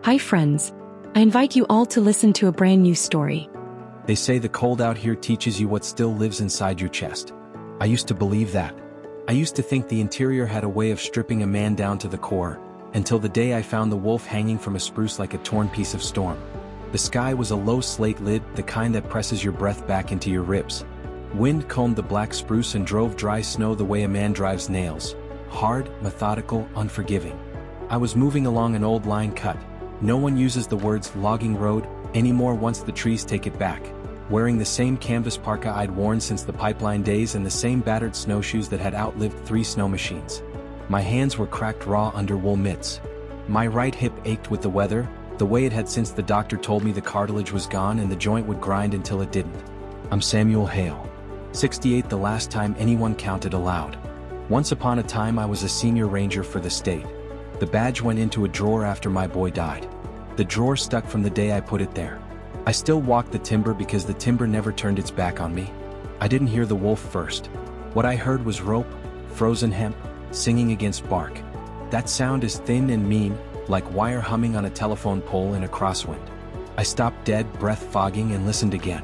Hi friends, I invite you all to listen to a brand new story. They say the cold out here teaches you what still lives inside your chest. I used to believe that. I used to think the interior had a way of stripping a man down to the core, until the day I found the wolf hanging from a spruce like a torn piece of storm. The sky was a low slate lid, the kind that presses your breath back into your ribs. Wind combed the black spruce and drove dry snow the way a man drives nails. Hard, methodical, unforgiving. I was moving along an old line cut. No one uses the words logging road anymore once the trees take it back. Wearing the same canvas parka I'd worn since the pipeline days and the same battered snowshoes that had outlived 3 snow machines. My hands were cracked raw under wool mitts. My right hip ached with the weather, the way it had since the doctor told me the cartilage was gone and the joint would grind until it didn't. I'm Samuel Hale. 68 the last time anyone counted aloud. Once upon a time I was a senior ranger for the state. The badge went into a drawer after my boy died. The drawer stuck from the day I put it there. I still walked the timber because the timber never turned its back on me. I didn't hear the wolf first. What I heard was rope, frozen hemp, singing against bark. That sound is thin and mean, like wire humming on a telephone pole in a crosswind. I stopped dead, breath fogging, and listened again.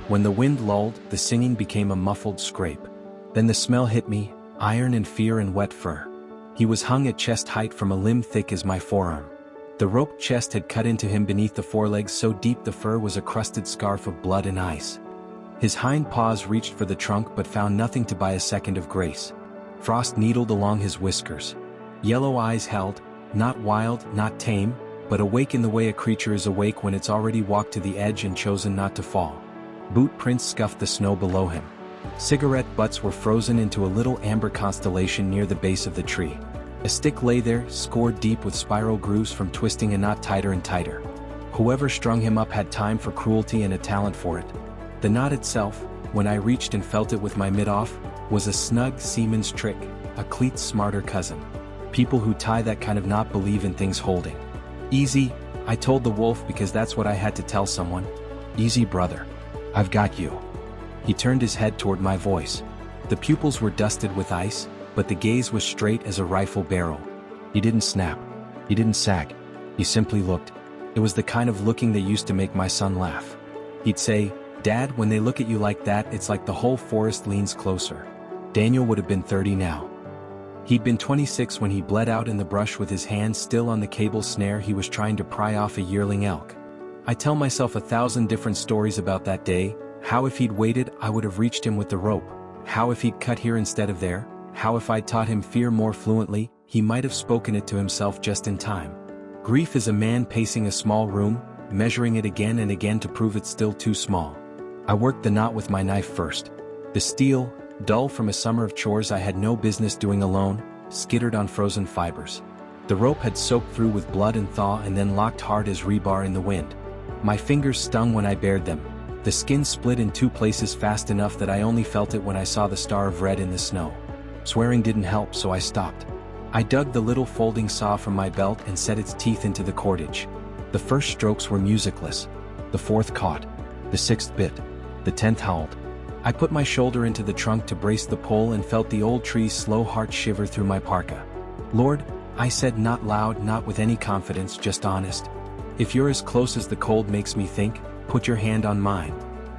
When the wind lulled, the singing became a muffled scrape. Then the smell hit me, iron and fear and wet fur. He was hung at chest height from a limb thick as my forearm. The rope chest had cut into him beneath the forelegs so deep the fur was a crusted scarf of blood and ice. His hind paws reached for the trunk but found nothing to buy a second of grace. Frost needled along his whiskers. Yellow eyes held, not wild, not tame, but awake in the way a creature is awake when it's already walked to the edge and chosen not to fall. Boot prints scuffed the snow below him. Cigarette butts were frozen into a little amber constellation near the base of the tree. A stick lay there, scored deep with spiral grooves from twisting a knot tighter and tighter. Whoever strung him up had time for cruelty and a talent for it. The knot itself, when I reached and felt it with my mid-off, was a snug seaman's trick, a cleat's smarter cousin. People who tie that kind of knot believe in things holding. Easy, I told the wolf because that's what I had to tell someone. Easy, brother. I've got you. He turned his head toward my voice. The pupils were dusted with ice, but the gaze was straight as a rifle barrel. He didn't snap. He didn't sag. He simply looked. It was the kind of looking that used to make my son laugh. He'd say, "Dad, when they look at you like that, it's like the whole forest leans closer." Daniel would have been 30 now. He'd been 26 when he bled out in the brush with his hand still on the cable snare he was trying to pry off a yearling elk. I tell myself 1,000 different stories about that day. How if he'd waited, I would have reached him with the rope. How if he'd cut here instead of there? How if I'd taught him fear more fluently, he might have spoken it to himself just in time. Grief is a man pacing a small room, measuring it again and again to prove it's still too small. I worked the knot with my knife first. The steel, dull from a summer of chores I had no business doing alone, skittered on frozen fibers. The rope had soaked through with blood and thaw and then locked hard as rebar in the wind. My fingers stung when I bared them. The skin split in 2 places fast enough that I only felt it when I saw the star of red in the snow. Swearing didn't help, so I stopped. I dug the little folding saw from my belt and set its teeth into the cordage. The first strokes were musicless. The 4th caught. The 6th bit. The 10th howled. I put my shoulder into the trunk to brace the pull and felt the old tree's slow heart shiver through my parka. "Lord," I said, not loud, not with any confidence, just honest. "If you're as close as the cold makes me think, put your hand on mine."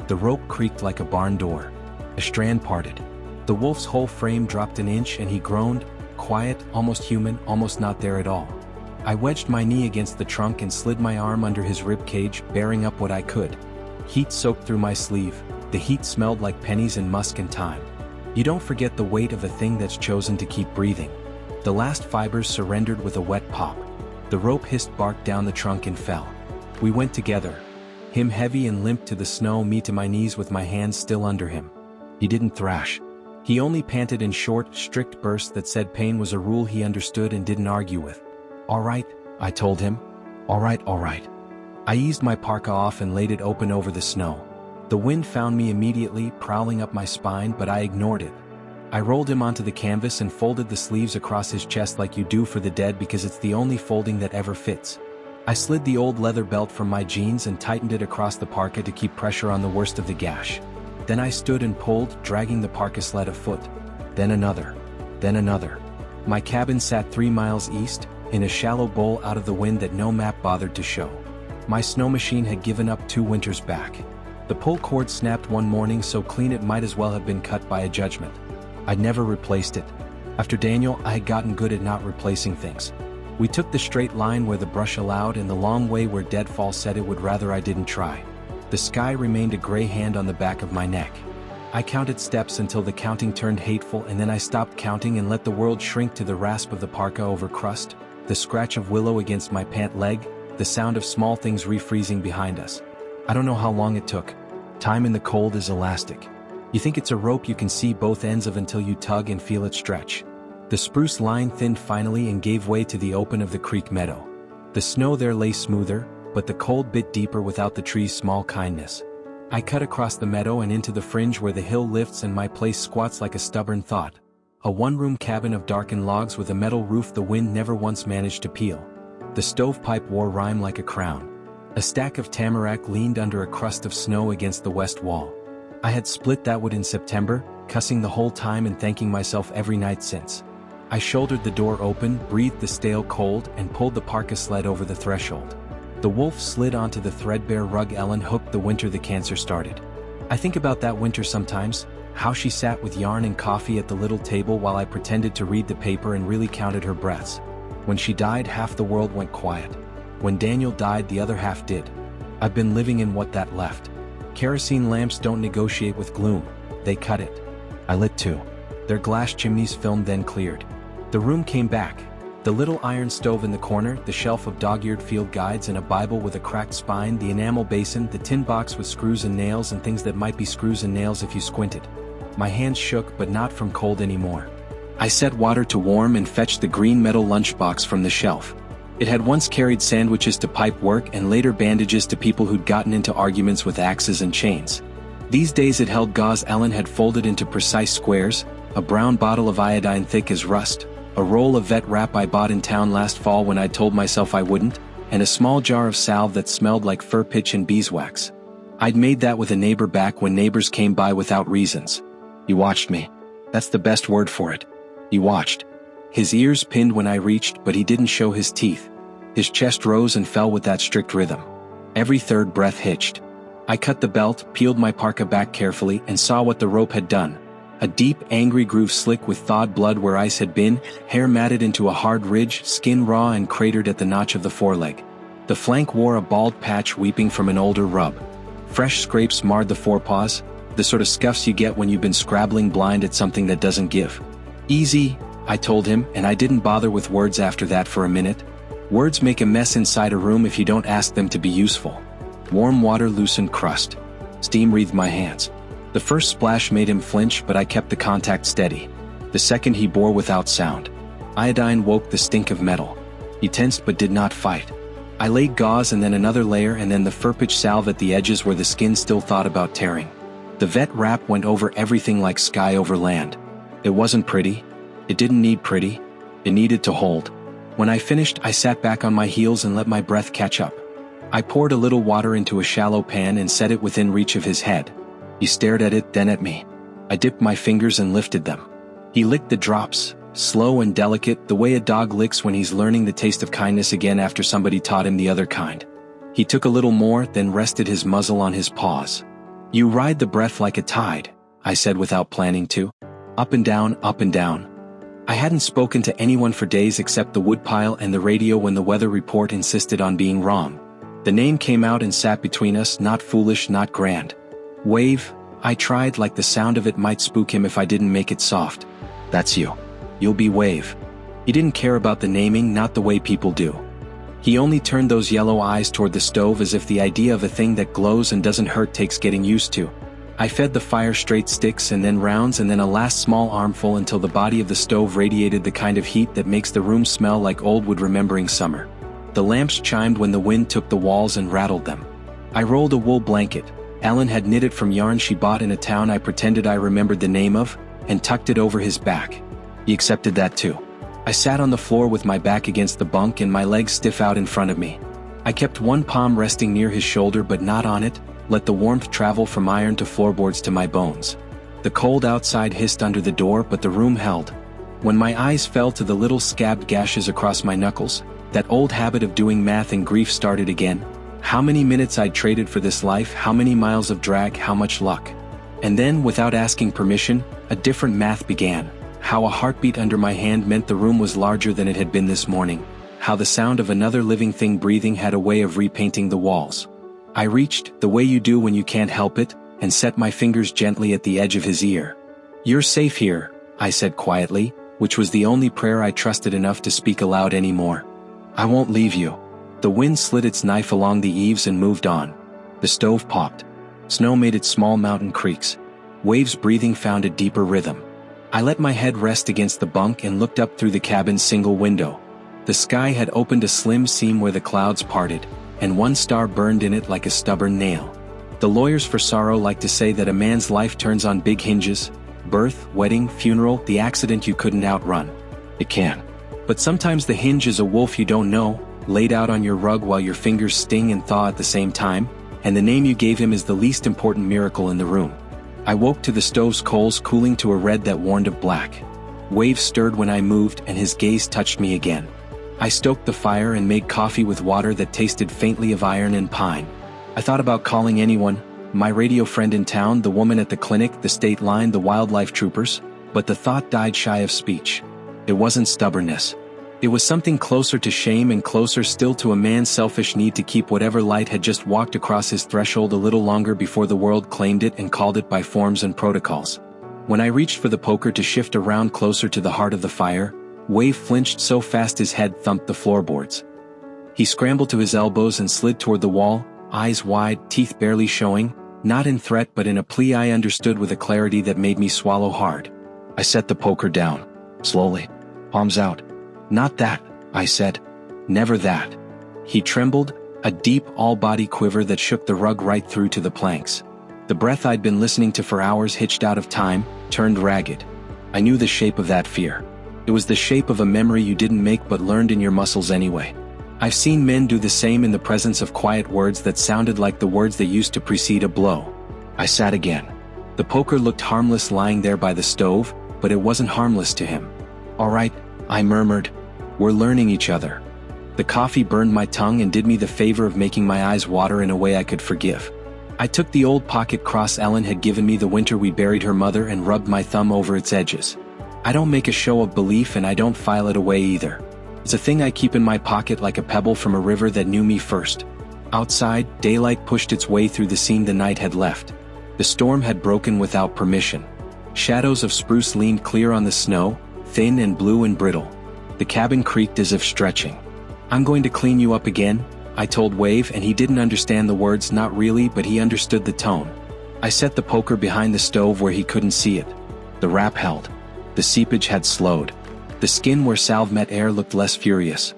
The rope creaked like a barn door. A strand parted. The wolf's whole frame dropped an inch and he groaned, quiet, almost human, almost not there at all. I wedged my knee against the trunk and slid my arm under his rib cage, bearing up what I could. Heat soaked through my sleeve. The heat smelled like pennies and musk and thyme. You don't forget the weight of a thing that's chosen to keep breathing. The last fibers surrendered with a wet pop. The rope hissed bark down the trunk and fell. We went together. Him heavy and limp to the snow, me to my knees with my hands still under him. He didn't thrash. He only panted in short, strict bursts that said pain was a rule he understood and didn't argue with. "All right," I told him. "All right, all right." I eased my parka off and laid it open over the snow. The wind found me immediately, prowling up my spine, but I ignored it. I rolled him onto the canvas and folded the sleeves across his chest like you do for the dead because it's the only folding that ever fits. I slid the old leather belt from my jeans and tightened it across the parka to keep pressure on the worst of the gash. Then I stood and pulled, dragging the parka sled a foot. Then another. Then another. My cabin sat 3 miles east, in a shallow bowl out of the wind that no map bothered to show. My snow machine had given up 2 winters back. The pull cord snapped one morning so clean it might as well have been cut by a judgment. I'd never replaced it. After Daniel, I had gotten good at not replacing things. We took the straight line where the brush allowed and the long way where deadfall said it would rather I didn't try. The sky remained a gray hand on the back of my neck. I counted steps until the counting turned hateful, and then I stopped counting and let the world shrink to the rasp of the parka over crust, the scratch of willow against my pant leg, the sound of small things refreezing behind us. I don't know how long it took. Time in the cold is elastic. You think it's a rope you can see both ends of until you tug and feel it stretch. The spruce line thinned finally and gave way to the open of the creek meadow. The snow there lay smoother, but the cold bit deeper without the tree's small kindness. I cut across the meadow and into the fringe where the hill lifts and my place squats like a stubborn thought. A one-room cabin of darkened logs with a metal roof the wind never once managed to peel. The stovepipe wore rime like a crown. A stack of tamarack leaned under a crust of snow against the west wall. I had split that wood in September, cussing the whole time and thanking myself every night since. I shouldered the door open, breathed the stale cold, and pulled the parka sled over the threshold. The wolf slid onto the threadbare rug Ellen hooked the winter the cancer started. I think about that winter sometimes, how she sat with yarn and coffee at the little table while I pretended to read the paper and really counted her breaths. When she died, half the world went quiet. When Daniel died, the other half did. I've been living in what that left. Kerosene lamps don't negotiate with gloom, they cut it. I lit 2. Their glass chimneys filmed then cleared. The room came back. The little iron stove in the corner, the shelf of dog-eared field guides and a Bible with a cracked spine, the enamel basin, the tin box with screws and nails and things that might be screws and nails if you squinted. My hands shook, but not from cold anymore. I set water to warm and fetched the green metal lunchbox from the shelf. It had once carried sandwiches to pipe work and later bandages to people who'd gotten into arguments with axes and chains. These days it held gauze Ellen had folded into precise squares, a brown bottle of iodine thick as rust, a roll of vet wrap I bought in town last fall when I told myself I wouldn't, and a small jar of salve that smelled like fur pitch and beeswax. I'd made that with a neighbor back when neighbors came by without reasons. He watched me. That's the best word for it. He watched. His ears pinned when I reached, but he didn't show his teeth. His chest rose and fell with that strict rhythm. Every third breath hitched. I cut the belt, peeled my parka back carefully, and saw what the rope had done. A deep, angry groove slick with thawed blood where ice had been, hair matted into a hard ridge, skin raw and cratered at the notch of the foreleg. The flank wore a bald patch weeping from an older rub. Fresh scrapes marred the forepaws, the sort of scuffs you get when you've been scrabbling blind at something that doesn't give. Easy, I told him, and I didn't bother with words after that for a minute. Words make a mess inside a room if you don't ask them to be useful. Warm water loosened crust. Steam wreathed my hands. The first splash made him flinch, but I kept the contact steady. The second he bore without sound. Iodine woke the stink of metal. He tensed but did not fight. I laid gauze and then another layer and then the fur pitch salve at the edges where the skin still thought about tearing. The vet wrap went over everything like sky over land. It wasn't pretty. It didn't need pretty. It needed to hold. When I finished, I sat back on my heels and let my breath catch up. I poured a little water into a shallow pan and set it within reach of his head. He stared at it, then at me. I dipped my fingers and lifted them. He licked the drops, slow and delicate, the way a dog licks when he's learning the taste of kindness again after somebody taught him the other kind. He took a little more, then rested his muzzle on his paws. You ride the breath like a tide, I said without planning to. Up and down, up and down. I hadn't spoken to anyone for days except the woodpile and the radio when the weather report insisted on being wrong. The name came out and sat between us, not foolish, not grand. Wave, I tried, like the sound of it might spook him if I didn't make it soft. That's you. You'll be Wave. He didn't care about the naming, not the way people do. He only turned those yellow eyes toward the stove as if the idea of a thing that glows and doesn't hurt takes getting used to. I fed the fire straight sticks and then rounds and then a last small armful until the body of the stove radiated the kind of heat that makes the room smell like old wood remembering summer. The lamps chimed when the wind took the walls and rattled them. I rolled a wool blanket. Ellen had knit it from yarn she bought in a town I pretended I remembered the name of, and tucked it over his back. He accepted that too. I sat on the floor with my back against the bunk and my legs stiff out in front of me. I kept one palm resting near his shoulder but not on it, let the warmth travel from iron to floorboards to my bones. The cold outside hissed under the door but the room held. When my eyes fell to the little scabbed gashes across my knuckles, that old habit of doing math and grief started again. How many minutes I'd traded for this life, how many miles of drag, how much luck. And then, without asking permission, a different math began. How a heartbeat under my hand meant the room was larger than it had been this morning. How the sound of another living thing breathing had a way of repainting the walls. I reached, the way you do when you can't help it, and set my fingers gently at the edge of his ear. "You're safe here," I said quietly, which was the only prayer I trusted enough to speak aloud anymore. "I won't leave you." The wind slid its knife along the eaves and moved on. The stove popped. Snow made its small mountain creaks. Waves' breathing found a deeper rhythm. I let my head rest against the bunk and looked up through the cabin's single window. The sky had opened a slim seam where the clouds parted, and one star burned in it like a stubborn nail. The lawyers for sorrow like to say that a man's life turns on big hinges: birth, wedding, funeral, the accident you couldn't outrun. It can. But sometimes the hinge is a wolf you don't know, laid out on your rug while your fingers sting and thaw at the same time, and the name you gave him is the least important miracle in the room. I woke to the stove's coals cooling to a red that warned of black. Waves stirred when I moved and his gaze touched me again. I stoked the fire and made coffee with water that tasted faintly of iron and pine. I thought about calling anyone, my radio friend in town, the woman at the clinic, the state line, the wildlife troopers, but the thought died shy of speech. It wasn't stubbornness. It was something closer to shame and closer still to a man's selfish need to keep whatever light had just walked across his threshold a little longer before the world claimed it and called it by forms and protocols. When I reached for the poker to shift around closer to the heart of the fire, Wave flinched so fast his head thumped the floorboards. He scrambled to his elbows and slid toward the wall, eyes wide, teeth barely showing, not in threat but in a plea I understood with a clarity that made me swallow hard. I set the poker down, slowly, palms out. "Not that," I said. "Never that." He trembled, a deep, all-body quiver that shook the rug right through to the planks. The breath I'd been listening to for hours hitched out of time, turned ragged. I knew the shape of that fear. It was the shape of a memory you didn't make but learned in your muscles anyway. I've seen men do the same in the presence of quiet words that sounded like the words that used to precede a blow. I sat again. The poker looked harmless lying there by the stove, but it wasn't harmless to him. "All right," I murmured. "We're learning each other." The coffee burned my tongue and did me the favor of making my eyes water in a way I could forgive. I took the old pocket cross Ellen had given me the winter we buried her mother and rubbed my thumb over its edges. I don't make a show of belief and I don't file it away either. It's a thing I keep in my pocket like a pebble from a river that knew me first. Outside, daylight pushed its way through the scene the night had left. The storm had broken without permission. Shadows of spruce leaned clear on the snow, thin and blue and brittle. The cabin creaked as if stretching. "I'm going to clean you up again," I told Wave, and he didn't understand the words, not really, but he understood the tone. I set the poker behind the stove where he couldn't see it. The wrap held. The seepage had slowed. The skin where salve met air looked less furious.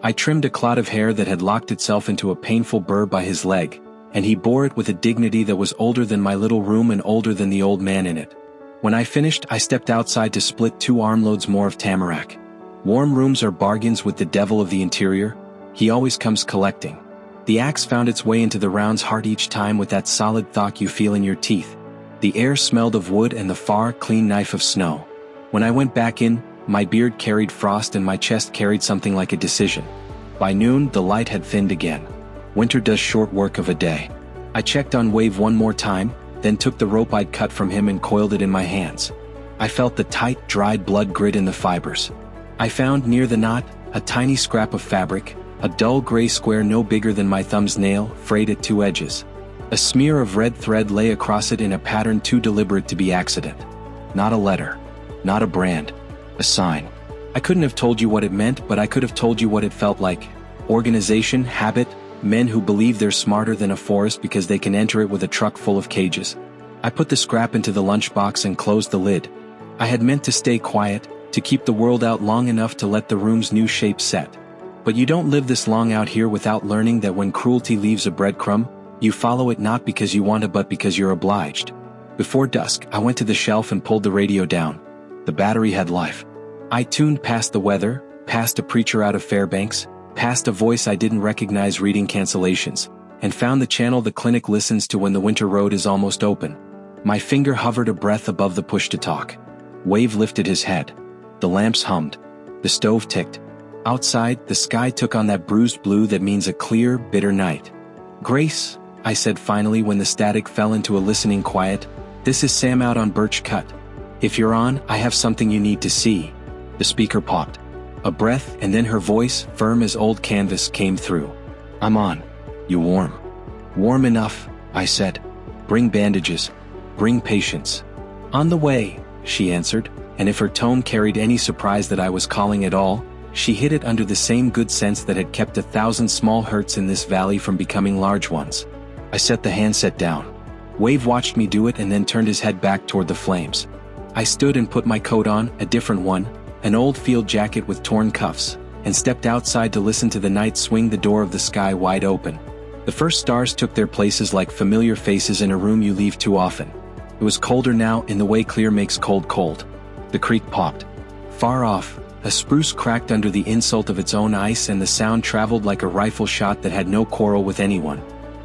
I trimmed a clot of hair that had locked itself into a painful burr by his leg, and he bore it with a dignity that was older than my little room and older than the old man in it. When I finished, I stepped outside to split 2 armloads more of tamarack. Warm rooms are bargains with the devil of the interior. He always comes collecting. The axe found its way into the round's heart each time with that solid thought you feel in your teeth. The air smelled of wood and the far, clean knife of snow. When I went back in, my beard carried frost and my chest carried something like a decision. By noon, the light had thinned again. Winter does short work of a day. I checked on Wave one more time, then took the rope I'd cut from him and coiled it in my hands. I felt the tight, dried blood grit in the fibers. I found near the knot, a tiny scrap of fabric, a dull gray square no bigger than my thumb's nail, frayed at 2 edges. A smear of red thread lay across it in a pattern too deliberate to be accident. Not a letter. Not a brand. A sign. I couldn't have told you what it meant, but I could have told you what it felt like. Organization, habit, men who believe they're smarter than a forest because they can enter it with a truck full of cages. I put the scrap into the lunchbox and closed the lid. I had meant to stay quiet, to keep the world out long enough to let the room's new shape set. But you don't live this long out here without learning that when cruelty leaves a breadcrumb, you follow it not because you want to but because you're obliged. Before dusk, I went to the shelf and pulled the radio down. The battery had life. I tuned past the weather, past a preacher out of Fairbanks, past a voice I didn't recognize reading cancellations, and found the channel the clinic listens to when the winter road is almost open. My finger hovered a breath above the push to talk. Wave lifted his head. The lamps hummed. The stove ticked. Outside, the sky took on that bruised blue that means a clear, bitter night. "Grace," I said finally when the static fell into a listening quiet, "this is Sam out on Birch Cut. If you're on, I have something you need to see." The speaker popped. A breath, and then her voice, firm as old canvas, came through. "I'm on. You warm?" "Warm enough," I said. "Bring bandages. Bring patience." "On the way," she answered, and if her tone carried any surprise that I was calling at all, she hid it under the same good sense that had kept 1,000 small hurts in this valley from becoming large ones. I set the handset down. Wave watched me do it and then turned his head back toward the flames. I stood and put my coat on, a different one, an old field jacket with torn cuffs, and stepped outside to listen to the night swing the door of the sky wide open. The first stars took their places like familiar faces in a room you leave too often. It was colder now in the way clear makes cold cold. The creek popped. Far off, a spruce cracked under the insult of its own ice and the sound traveled like a rifle shot that had no quarrel with anyone.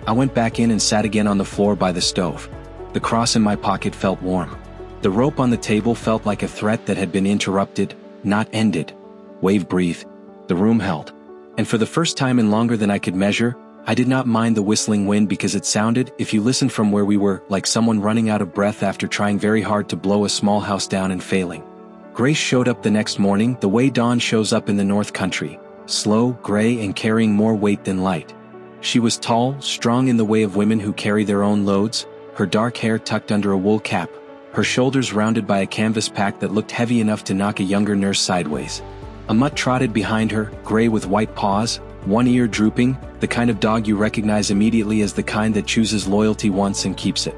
I went back in and sat again on the floor by the stove. The cross in my pocket felt warm. The rope on the table felt like a threat that had been interrupted, not ended. Wave breathed. The room held. And for the first time in longer than I could measure, I did not mind the whistling wind because it sounded, if you listened from where we were, like someone running out of breath after trying very hard to blow a small house down and failing. Grace showed up the next morning the way dawn shows up in the North Country, slow, gray, and carrying more weight than light. She was tall, strong in the way of women who carry their own loads, her dark hair tucked under a wool cap, her shoulders rounded by a canvas pack that looked heavy enough to knock a younger nurse sideways. A mutt trotted behind her, gray with white paws, one ear drooping, the kind of dog you recognize immediately as the kind that chooses loyalty once and keeps it.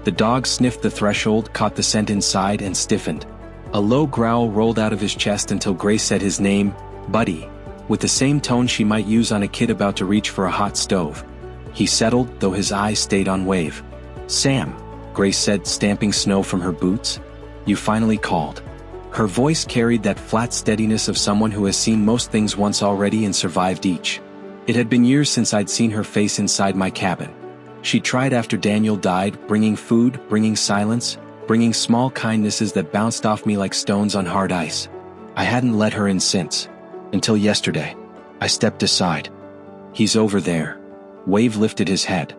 The dog sniffed the threshold, caught the scent inside, and stiffened. A low growl rolled out of his chest until Grace said his name, Buddy, with the same tone she might use on a kid about to reach for a hot stove. He settled, though his eyes stayed on Wave. "Sam," Grace said, stamping snow from her boots. "You finally called." Her voice carried that flat steadiness of someone who has seen most things once already and survived each. It had been years since I'd seen her face inside my cabin. She tried after Daniel died, bringing food, bringing silence, bringing small kindnesses that bounced off me like stones on hard ice. I hadn't let her in since. Until yesterday. I stepped aside. "He's over there." Wave lifted his head.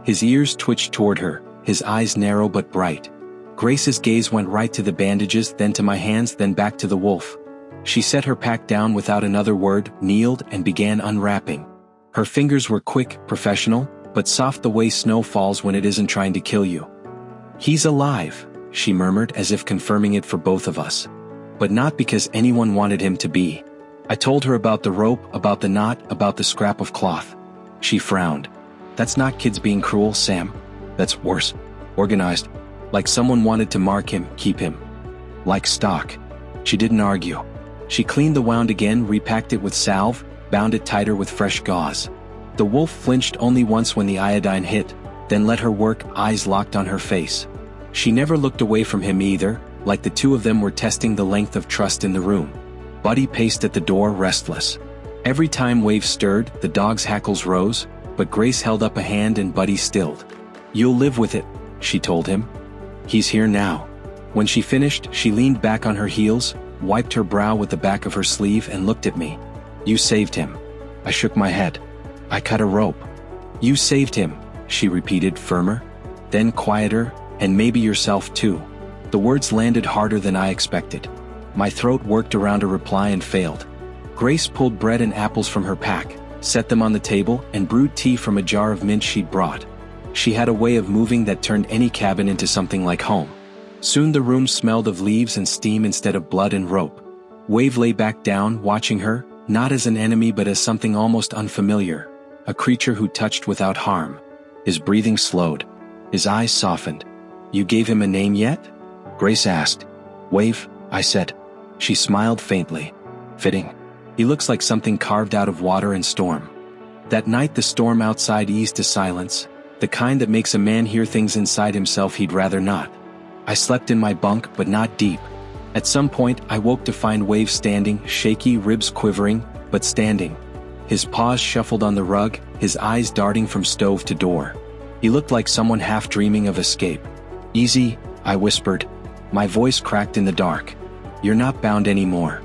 His ears twitched toward her, his eyes narrow but bright. Grace's gaze went right to the bandages, then to my hands, then back to the wolf. She set her pack down without another word, kneeled, and began unwrapping. Her fingers were quick, professional, but soft the way snow falls when it isn't trying to kill you. "He's alive," she murmured as if confirming it for both of us. But not because anyone wanted him to be. I told her about the rope, about the knot, about the scrap of cloth. She frowned. "That's not kids being cruel, Sam. That's worse. Organized. Like someone wanted to mark him, keep him. Like stock." She didn't argue. She cleaned the wound again, repacked it with salve, bound it tighter with fresh gauze. The wolf flinched only once when the iodine hit, then let her work, eyes locked on her face. She never looked away from him either, like the two of them were testing the length of trust in the room. Buddy paced at the door, restless. Every time Wave stirred, the dog's hackles rose, but Grace held up a hand and Buddy stilled. "You'll live with it," she told him. "He's here now." When she finished, she leaned back on her heels, wiped her brow with the back of her sleeve and looked at me. "You saved him." I shook my head. "I cut a rope." "You saved him," she repeated, firmer. Then quieter, "and maybe yourself too." The words landed harder than I expected. My throat worked around a reply and failed. Grace pulled bread and apples from her pack, set them on the table, and brewed tea from a jar of mint she'd brought. She had a way of moving that turned any cabin into something like home. Soon the room smelled of leaves and steam instead of blood and rope. Wave lay back down, watching her, not as an enemy but as something almost unfamiliar, a creature who touched without harm. His breathing slowed. His eyes softened. "You gave him a name yet?" Grace asked. "Wave," I said. She smiled faintly. "Fitting. He looks like something carved out of water and storm." That night the storm outside eased to silence, the kind that makes a man hear things inside himself he'd rather not. I slept in my bunk, but not deep. At some point I woke to find Wave standing, shaky, ribs quivering, but standing. His paws shuffled on the rug, his eyes darting from stove to door. He looked like someone half dreaming of escape. "Easy," I whispered. My voice cracked in the dark. You're not bound anymore."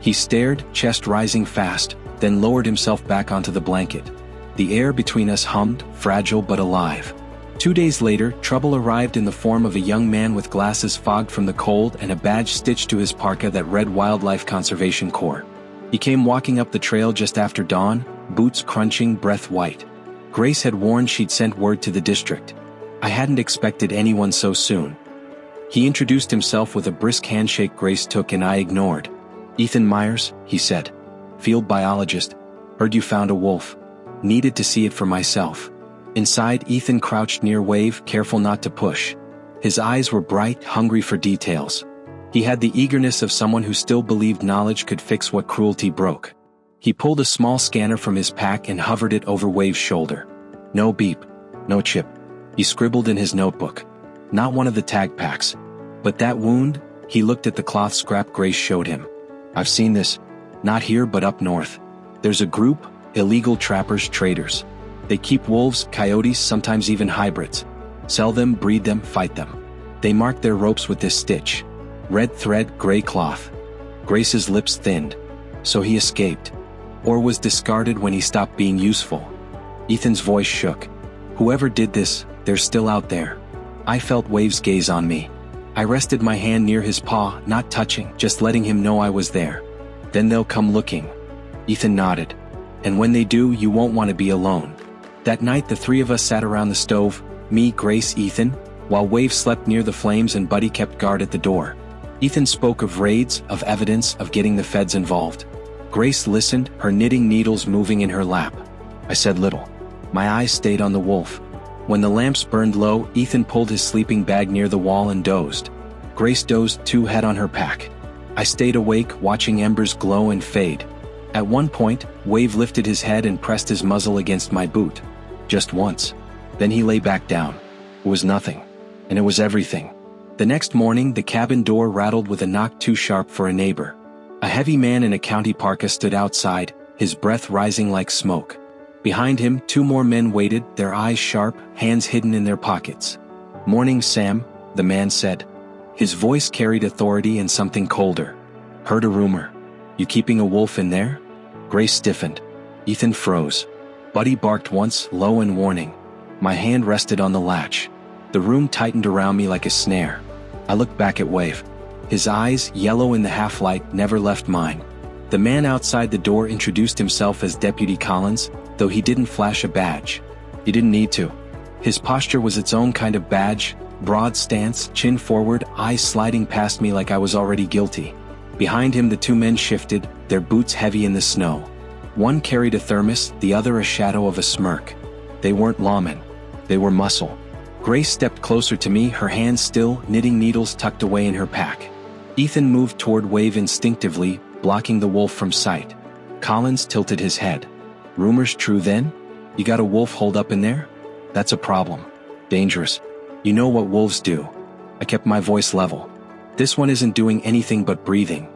He stared, chest rising fast, then lowered himself back onto the blanket. The air between us hummed, fragile but alive. 2 days later, trouble arrived in the form of a young man with glasses fogged from the cold and a badge stitched to his parka that read Wildlife Conservation Corps. He came walking up the trail just after dawn, boots crunching, breath white. Grace had warned she'd sent word to the district. I hadn't expected anyone so soon. He introduced himself with a brisk handshake Grace took and I ignored. "Ethan Myers," he said. "Field biologist. Heard you found a wolf. Needed to see it for myself." Inside, Ethan crouched near Wave, careful not to push. His eyes were bright, hungry for details. He had the eagerness of someone who still believed knowledge could fix what cruelty broke. He pulled a small scanner from his pack and hovered it over Wave's shoulder. "No beep. No chip." He scribbled in his notebook. "Not one of the tag packs. But that wound," he looked at the cloth scrap Grace showed him. "I've seen this. Not here but up north. There's a group, illegal trappers, traders. They keep wolves, coyotes, sometimes even hybrids. Sell them, breed them, fight them. They mark their ropes with this stitch. Red thread, gray cloth." Grace's lips thinned. "So he escaped. Or was discarded when he stopped being useful." Ethan's voice shook. "Whoever did this, they're still out there." I felt Wave's gaze on me. I rested my hand near his paw, not touching, just letting him know I was there. "Then they'll come looking." Ethan nodded. "And when they do, you won't want to be alone." That night the three of us sat around the stove, me, Grace, Ethan, while Wave slept near the flames and Buddy kept guard at the door. Ethan spoke of raids, of evidence, of getting the feds involved. Grace listened, her knitting needles moving in her lap. I said little. My eyes stayed on the wolf. When the lamps burned low, Ethan pulled his sleeping bag near the wall and dozed. Grace dozed too, head on her pack. I stayed awake, watching embers glow and fade. At one point, Wave lifted his head and pressed his muzzle against my boot. Just once. Then he lay back down. It was nothing. And it was everything. The next morning, the cabin door rattled with a knock too sharp for a neighbor. A heavy man in a county parka stood outside, his breath rising like smoke. Behind him, 2 more men waited, their eyes sharp, hands hidden in their pockets. "Morning, Sam," the man said. His voice carried authority and something colder. "Heard a rumor. You keeping a wolf in there?" Grace stiffened. Ethan froze. Buddy barked once, low and warning. My hand rested on the latch. The room tightened around me like a snare. I looked back at Wave. His eyes, yellow in the half-light, never left mine. The man outside the door introduced himself as Deputy Collins, though he didn't flash a badge. He didn't need to. His posture was its own kind of badge, broad stance, chin forward, eyes sliding past me like I was already guilty. Behind him the 2 men shifted, their boots heavy in the snow. One carried a thermos, the other a shadow of a smirk. They weren't lawmen. They were muscle. Grace stepped closer to me, her hands still, knitting needles tucked away in her pack. Ethan moved toward Wave instinctively, blocking the wolf from sight. Collins tilted his head. "Rumors true then? You got a wolf holed up in there? That's a problem. Dangerous. You know what wolves do." I kept my voice level. "This one isn't doing anything but breathing."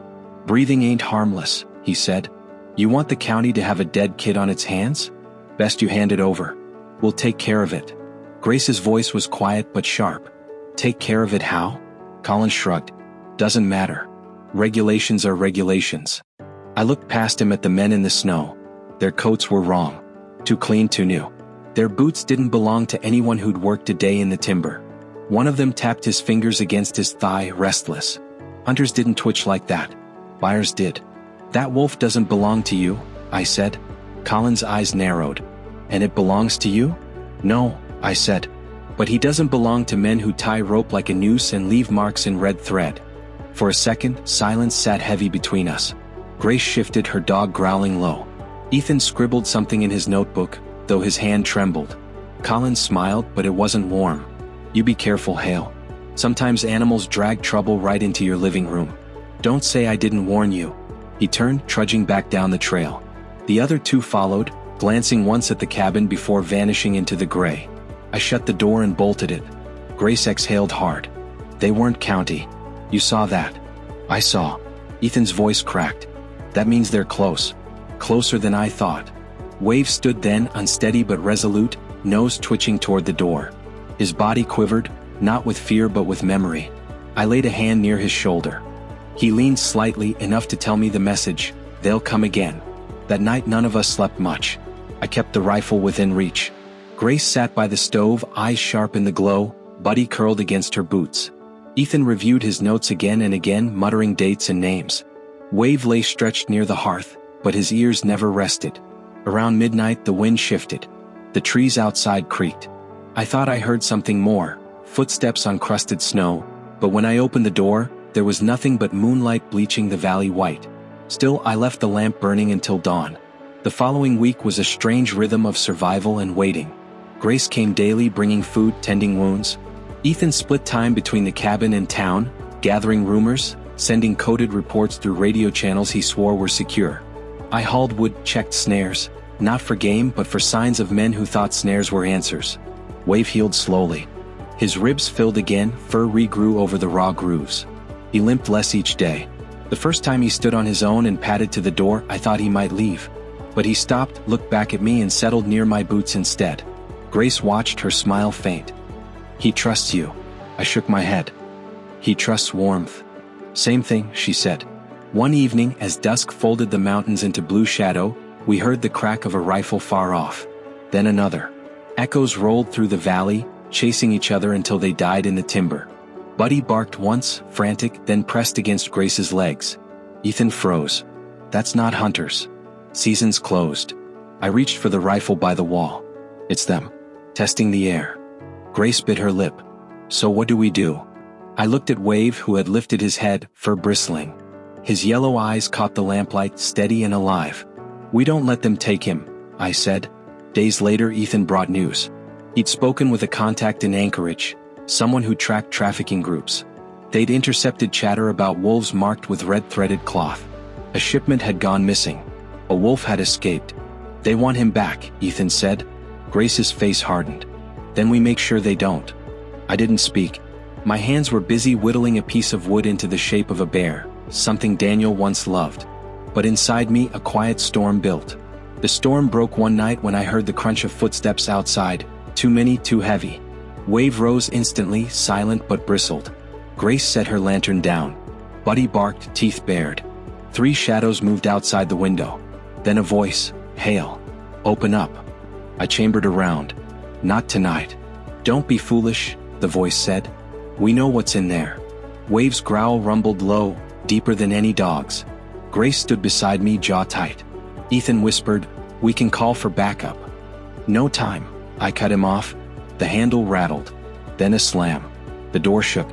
"Breathing ain't harmless," he said. "You want the county to have a dead kid on its hands? Best you hand it over. We'll take care of it." Grace's voice was quiet but sharp. "Take care of it how?" Collins shrugged. "Doesn't matter. Regulations are regulations." I looked past him at the men in the snow. Their coats were wrong. Too clean, too new. Their boots didn't belong to anyone who'd worked a day in the timber. One of them tapped his fingers against his thigh, restless. "Hunters didn't twitch like that. Buyers did." "That wolf doesn't belong to you," I said. Collins' eyes narrowed. "And it belongs to you?" "No," I said. "But he doesn't belong to men who tie rope like a noose and leave marks in red thread." For a second, silence sat heavy between us. Grace shifted, her dog growling low. Ethan scribbled something in his notebook, though his hand trembled. Collins smiled, but it wasn't warm. "You be careful, Hale. Sometimes animals drag trouble right into your living room. Don't say I didn't warn you." He turned, trudging back down the trail. The other 2 followed, glancing once at the cabin before vanishing into the gray. I shut the door and bolted it. Grace exhaled hard. "They weren't county. You saw that." "I saw." Ethan's voice cracked. "That means they're close. Closer than I thought." Wave stood then, unsteady but resolute, nose twitching toward the door. His body quivered, not with fear but with memory. I laid a hand near his shoulder. He leaned slightly enough to tell me the message, "They'll come again." That night none of us slept much. I kept the rifle within reach. Grace sat by the stove, eyes sharp in the glow, Buddy curled against her boots. Ethan reviewed his notes again and again, muttering dates and names. Wave lay stretched near the hearth, but his ears never rested. Around midnight the wind shifted. The trees outside creaked. I thought I heard something more, footsteps on crusted snow, but when I opened the door, there was nothing but moonlight bleaching the valley white. Still, I left the lamp burning until dawn. The following week was a strange rhythm of survival and waiting. Grace came daily, bringing food, tending wounds. Ethan split time between the cabin and town, gathering rumors, sending coded reports through radio channels he swore were secure. I hauled wood, checked snares, not for game but for signs of men who thought snares were answers. Wave healed slowly. His ribs filled again, fur regrew over the raw grooves. He limped less each day. The first time he stood on his own and padded to the door, I thought he might leave. But he stopped, looked back at me and settled near my boots instead. Grace watched, her smile faint. "He trusts you." I shook my head. "He trusts warmth." "Same thing," she said. One evening, as dusk folded the mountains into blue shadow, we heard the crack of a rifle far off. Then another. Echoes rolled through the valley, chasing each other until they died in the timber. Buddy barked once, frantic, then pressed against Grace's legs. Ethan froze. "That's not hunters. Season's closed." I reached for the rifle by the wall. "It's them. Testing the air." Grace bit her lip. "So what do we do?" I looked at Wave, who had lifted his head, fur bristling. His yellow eyes caught the lamplight, steady and alive. "We don't let them take him," I said. Days later Ethan brought news. He'd spoken with a contact in Anchorage, someone who tracked trafficking groups. They'd intercepted chatter about wolves marked with red-threaded cloth. A shipment had gone missing. A wolf had escaped. "They want him back," Ethan said. Grace's face hardened. "Then we make sure they don't." I didn't speak. My hands were busy whittling a piece of wood into the shape of a bear, something Daniel once loved. But inside me a quiet storm built. The storm broke one night when I heard the crunch of footsteps outside, too many, too heavy. Wave rose instantly, silent but bristled. Grace set her lantern down. Buddy barked, teeth bared. 3 shadows moved outside the window. Then a voice, "Hale. Open up." I chambered around. "Not tonight." "Don't be foolish," the voice said. "We know what's in there." Wave's growl rumbled low, deeper than any dog's. Grace stood beside me, jaw tight. Ethan whispered, "We can call for backup." "No time." I cut him off. The handle rattled. Then a slam. The door shook.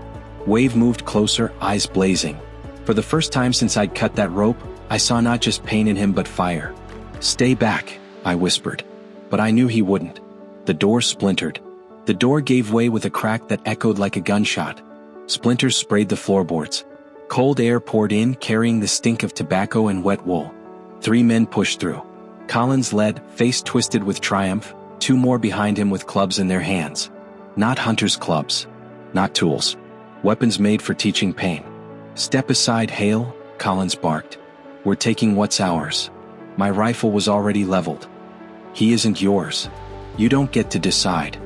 Wave moved closer, eyes blazing. For the first time since I'd cut that rope, I saw not just pain in him but fire. "Stay back," I whispered. But I knew he wouldn't. The door splintered. The door gave way with a crack that echoed like a gunshot. Splinters sprayed the floorboards. Cold air poured in, carrying the stink of tobacco and wet wool. 3 men pushed through. Collins led, face twisted with triumph, 2 more behind him with clubs in their hands. Not hunters' clubs. Not tools. Weapons made for teaching pain. "Step aside, Hale," Collins barked. "We're taking what's ours." My rifle was already leveled. "He isn't yours. You don't get to decide."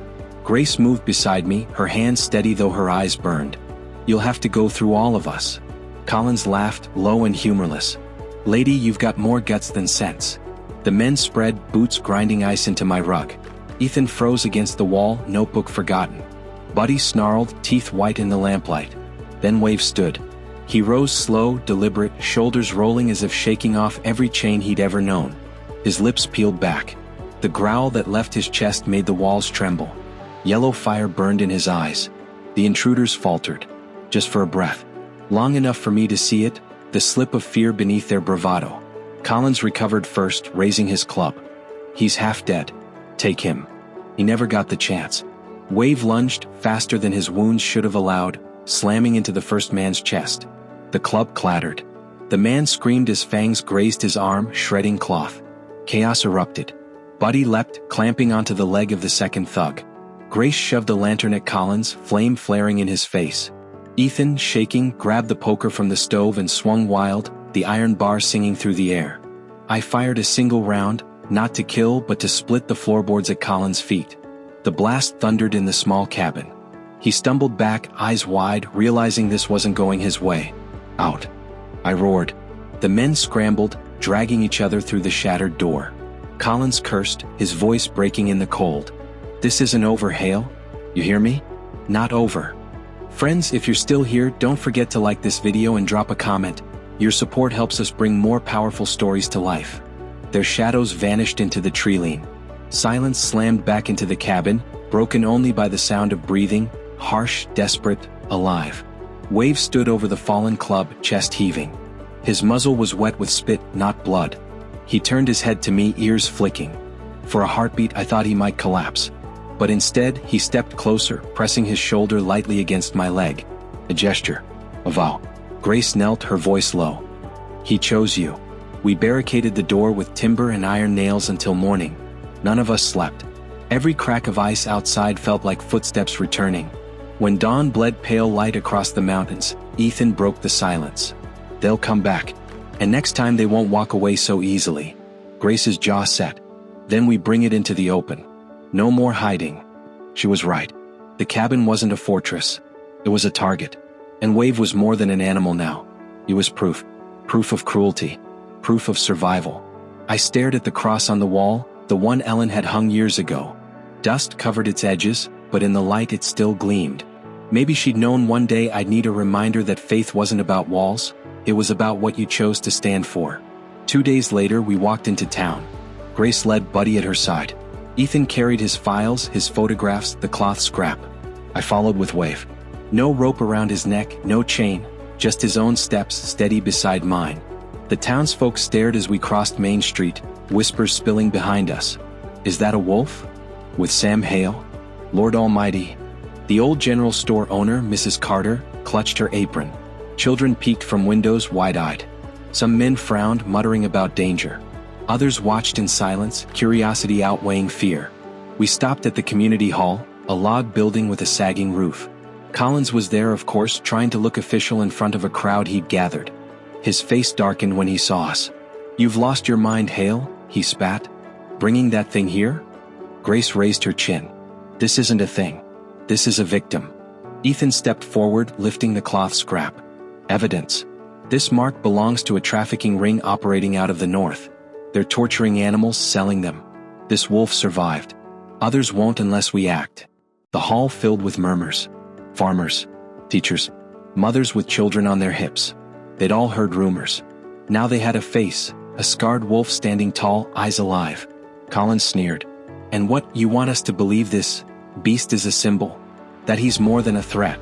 Grace moved beside me, her hands steady though her eyes burned. "You'll have to go through all of us." Collins laughed, low and humorless. "Lady, you've got more guts than sense." The men spread, boots grinding ice into my rug. Ethan froze against the wall, notebook forgotten. Buddy snarled, teeth white in the lamplight. Then Wave stood. He rose slow, deliberate, shoulders rolling as if shaking off every chain he'd ever known. His lips peeled back. The growl that left his chest made the walls tremble. Yellow fire burned in his eyes. The intruders faltered. Just for a breath. Long enough for me to see it, the slip of fear beneath their bravado. Collins recovered first, raising his club. "He's half dead. Take him." He never got the chance. Wave lunged, faster than his wounds should have allowed, slamming into the first man's chest. The club clattered. The man screamed as fangs grazed his arm, shredding cloth. Chaos erupted. Buddy leapt, clamping onto the leg of the second thug. Grace shoved a lantern at Collins, flame flaring in his face. Ethan, shaking, grabbed the poker from the stove and swung wild, the iron bar singing through the air. I fired a single round, not to kill but to split the floorboards at Collins' feet. The blast thundered in the small cabin. He stumbled back, eyes wide, realizing this wasn't going his way. Out. I roared. The men scrambled, dragging each other through the shattered door. Collins cursed, his voice breaking in the cold. This isn't over, Hale. You hear me? Not over. Friends, if you're still here, don't forget to like this video and drop a comment. Your support helps us bring more powerful stories to life. Their shadows vanished into the tree-line. Silence slammed back into the cabin, broken only by the sound of breathing, harsh, desperate, alive. Wave stood over the fallen club, chest heaving. His muzzle was wet with spit, not blood. He turned his head to me, ears flicking. For a heartbeat I thought he might collapse. But instead, he stepped closer, pressing his shoulder lightly against my leg. A gesture. A vow. Grace knelt, her voice low. He chose you. We barricaded the door with timber and iron nails until morning. None of us slept. Every crack of ice outside felt like footsteps returning. When dawn bled pale light across the mountains, Ethan broke the silence. They'll come back. And next time they won't walk away so easily. Grace's jaw set. Then we bring it into the open. No more hiding. She was right. The cabin wasn't a fortress. It was a target. And Wave was more than an animal now. He was proof. Proof of cruelty. Proof of survival. I stared at the cross on the wall, the one Ellen had hung years ago. Dust covered its edges, but in the light it still gleamed. Maybe she'd known one day I'd need a reminder that faith wasn't about walls. It was about what you chose to stand for. 2 days later, we walked into town. Grace led Buddy at her side. Ethan carried his files, his photographs, the cloth scrap. I followed with Wave. No rope around his neck, no chain, just his own steps steady beside mine. The townsfolk stared as we crossed Main Street, whispers spilling behind us. Is that a wolf? With Sam Hale? Lord Almighty. The old general store owner, Mrs. Carter, clutched her apron. Children peeked from windows wide-eyed. Some men frowned, muttering about danger. Others watched in silence, curiosity outweighing fear. We stopped at the community hall, a log building with a sagging roof. Collins was there, of course, trying to look official in front of a crowd he'd gathered. His face darkened when he saw us. You've lost your mind, Hale, he spat. Bringing that thing here? Grace raised her chin. This isn't a thing. This is a victim. Ethan stepped forward, lifting the cloth scrap. Evidence. This mark belongs to a trafficking ring operating out of the north. They're torturing animals, selling them. This wolf survived. Others won't unless we act. The hall filled with murmurs. Farmers, teachers, mothers with children on their hips. They'd all heard rumors. Now they had a face, a scarred wolf standing tall, eyes alive. Collins sneered. And what, you want us to believe this beast is a symbol? That he's more than a threat?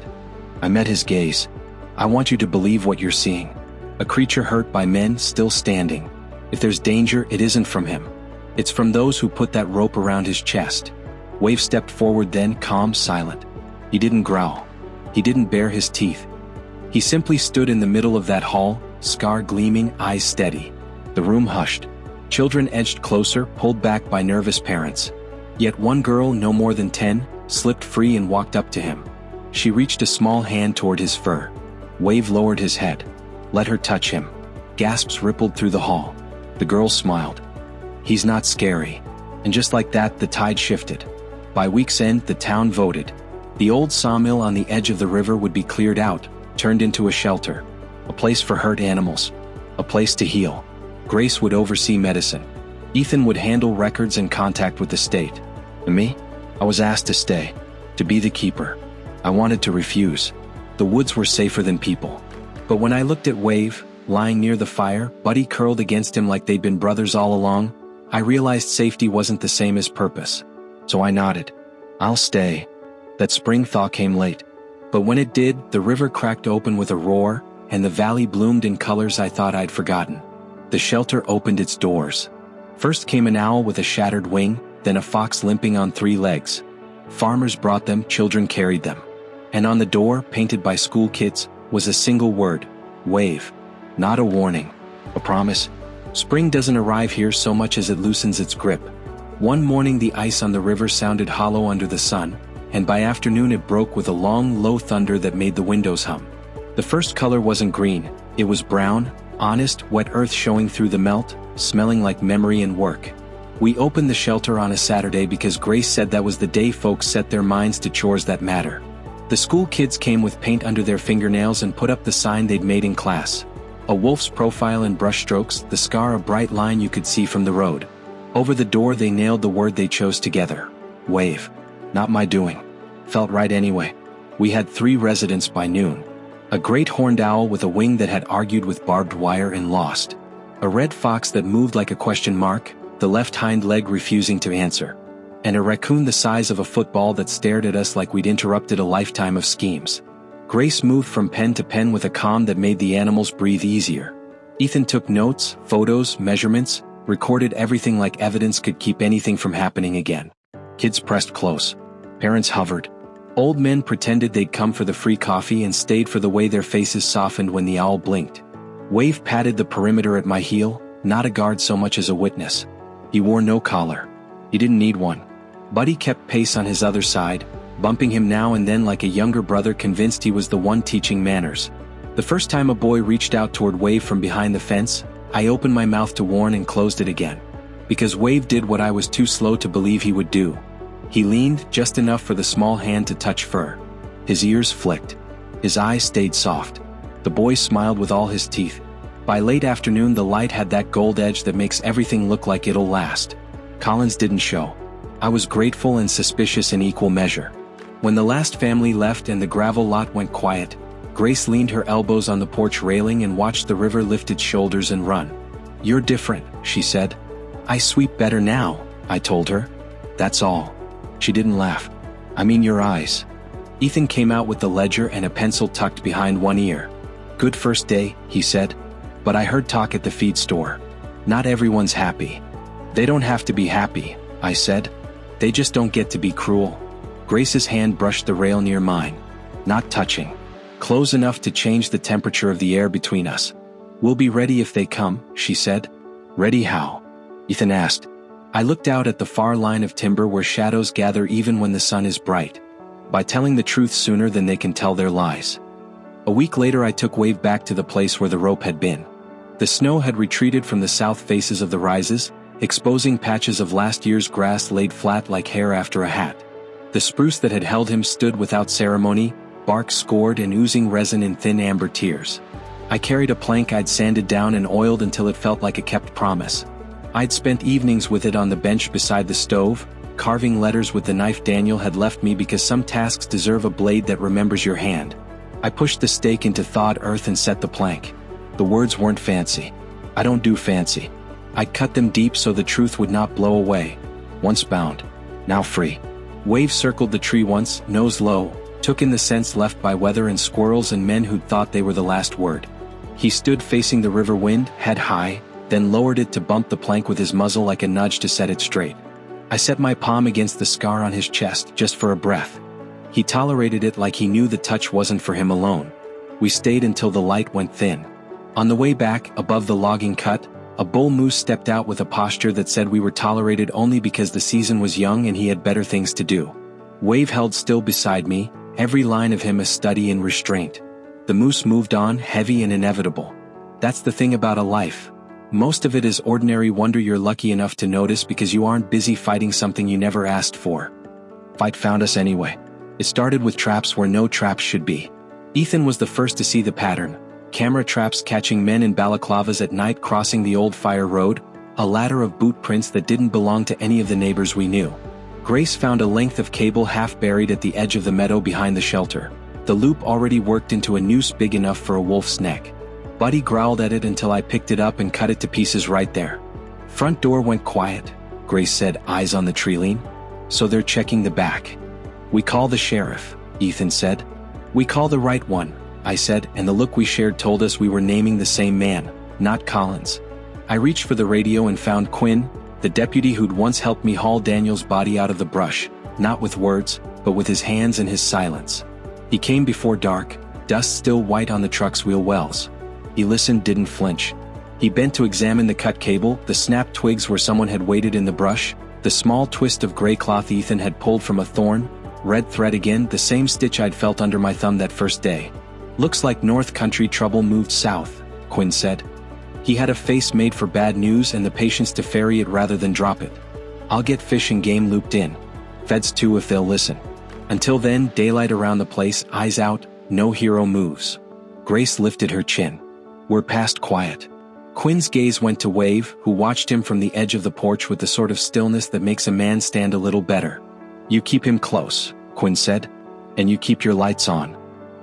I met his gaze. I want you to believe what you're seeing. A creature hurt by men still standing. If there's danger, it isn't from him. It's from those who put that rope around his chest. Wave stepped forward then, calm, silent. He didn't growl. He didn't bare his teeth. He simply stood in the middle of that hall, scar gleaming, eyes steady. The room hushed. Children edged closer, pulled back by nervous parents. Yet one girl, no more than 10, slipped free and walked up to him. She reached a small hand toward his fur. Wave lowered his head. Let her touch him. Gasps rippled through the hall. The girl smiled. He's not scary. And just like that, the tide shifted. By week's end, the town voted. The old sawmill on the edge of the river would be cleared out, turned into a shelter. A place for hurt animals. A place to heal. Grace would oversee medicine. Ethan would handle records and contact with the state. And me? I was asked to stay. To be the keeper. I wanted to refuse. The woods were safer than people. But when I looked at Wave, lying near the fire, Buddy curled against him like they'd been brothers all along, I realized safety wasn't the same as purpose. So I nodded. I'll stay. That spring thaw came late. But when it did, the river cracked open with a roar, and the valley bloomed in colors I thought I'd forgotten. The shelter opened its doors. First came an owl with a shattered wing, then a fox limping on 3 legs. Farmers brought them, children carried them. And on the door, painted by school kids, was a single word: Wave. Not a warning. A promise. Spring doesn't arrive here so much as it loosens its grip. One morning the ice on the river sounded hollow under the sun, and by afternoon it broke with a long, low thunder that made the windows hum. The first color wasn't green, it was brown, honest, wet earth showing through the melt, smelling like memory and work. We opened the shelter on a Saturday because Grace said that was the day folks set their minds to chores that matter. The school kids came with paint under their fingernails and put up the sign they'd made in class. A wolf's profile in brushstrokes, the scar a bright line you could see from the road. Over the door they nailed the word they chose together. Wave. Not my doing. Felt right anyway. We had 3 residents by noon. A great horned owl with a wing that had argued with barbed wire and lost. A red fox that moved like a question mark, the left hind leg refusing to answer. And a raccoon the size of a football that stared at us like we'd interrupted a lifetime of schemes. Grace moved from pen to pen with a calm that made the animals breathe easier. Ethan took notes, photos, measurements, recorded everything like evidence could keep anything from happening again. Kids pressed close. Parents hovered. Old men pretended they'd come for the free coffee and stayed for the way their faces softened when the owl blinked. Wave patted the perimeter at my heel, not a guard so much as a witness. He wore no collar. He didn't need one. Buddy kept pace on his other side, bumping him now and then like a younger brother convinced he was the one teaching manners. The first time a boy reached out toward Wave from behind the fence, I opened my mouth to warn and closed it again. Because Wave did what I was too slow to believe he would do. He leaned just enough for the small hand to touch fur. His ears flicked. His eyes stayed soft. The boy smiled with all his teeth. By late afternoon the light had that gold edge that makes everything look like it'll last. Collins didn't show. I was grateful and suspicious in equal measure. When the last family left and the gravel lot went quiet, Grace leaned her elbows on the porch railing and watched the river lift its shoulders and run. "You're different," she said. "I sweep better now," I told her. "That's all." She didn't laugh. "I mean your eyes." Ethan came out with the ledger and a pencil tucked behind one ear. "Good first day," he said. "But I heard talk at the feed store. Not everyone's happy." "They don't have to be happy," I said. "They just don't get to be cruel." Grace's hand brushed the rail near mine. Not touching. Close enough to change the temperature of the air between us. "We'll be ready if they come," she said. "Ready how?" Ethan asked. I looked out at the far line of timber where shadows gather even when the sun is bright. By telling the truth sooner than they can tell their lies. A week later I took Wave back to the place where the rope had been. The snow had retreated from the south faces of the rises, exposing patches of last year's grass laid flat like hair after a hat. The spruce that had held him stood without ceremony, bark scored and oozing resin in thin amber tears. I carried a plank I'd sanded down and oiled until it felt like a kept promise. I'd spent evenings with it on the bench beside the stove, carving letters with the knife Daniel had left me because some tasks deserve a blade that remembers your hand. I pushed the stake into thawed earth and set the plank. The words weren't fancy. I don't do fancy. I cut them deep so the truth would not blow away. Once bound, now free. Wave circled the tree once, nose low, took in the scents left by weather and squirrels and men who'd thought they were the last word. He stood facing the river wind, head high, then lowered it to bump the plank with his muzzle like a nudge to set it straight. I set my palm against the scar on his chest, just for a breath. He tolerated it like he knew the touch wasn't for him alone. We stayed until the light went thin. On the way back, above the logging cut, a bull moose stepped out with a posture that said we were tolerated only because the season was young and he had better things to do. Wave held still beside me, every line of him a study in restraint. The moose moved on, heavy and inevitable. That's the thing about a life. Most of it is ordinary wonder you're lucky enough to notice because you aren't busy fighting something you never asked for. Fight found us anyway. It started with traps where no traps should be. Ethan was the first to see the pattern. Camera traps catching men in balaclavas at night crossing the old fire road, a ladder of boot prints that didn't belong to any of the neighbors we knew. Grace found a length of cable half buried at the edge of the meadow behind the shelter. The loop already worked into a noose big enough for a wolf's neck. Buddy growled at it until I picked it up and cut it to pieces right there. Front door went quiet, Grace said, eyes on the tree lean. So they're checking the back. We call the sheriff, Ethan said. We call the right one, I said, and the look we shared told us we were naming the same man, not Collins. I reached for the radio and found Quinn, the deputy who'd once helped me haul Daniel's body out of the brush, not with words, but with his hands and his silence. He came before dark, dust still white on the truck's wheel wells. He listened, didn't flinch. He bent to examine the cut cable, the snapped twigs where someone had waited in the brush, the small twist of gray cloth Ethan had pulled from a thorn, red thread again, the same stitch I'd felt under my thumb that first day. Looks like North Country trouble moved south, Quinn said. He had a face made for bad news and the patience to ferry it rather than drop it. I'll get fish and game looped in. Feds too if they'll listen. Until then, daylight around the place, eyes out, no hero moves. Grace lifted her chin. We're past quiet. Quinn's gaze went to Wave, who watched him from the edge of the porch with the sort of stillness that makes a man stand a little better. You keep him close, Quinn said. And you keep your lights on.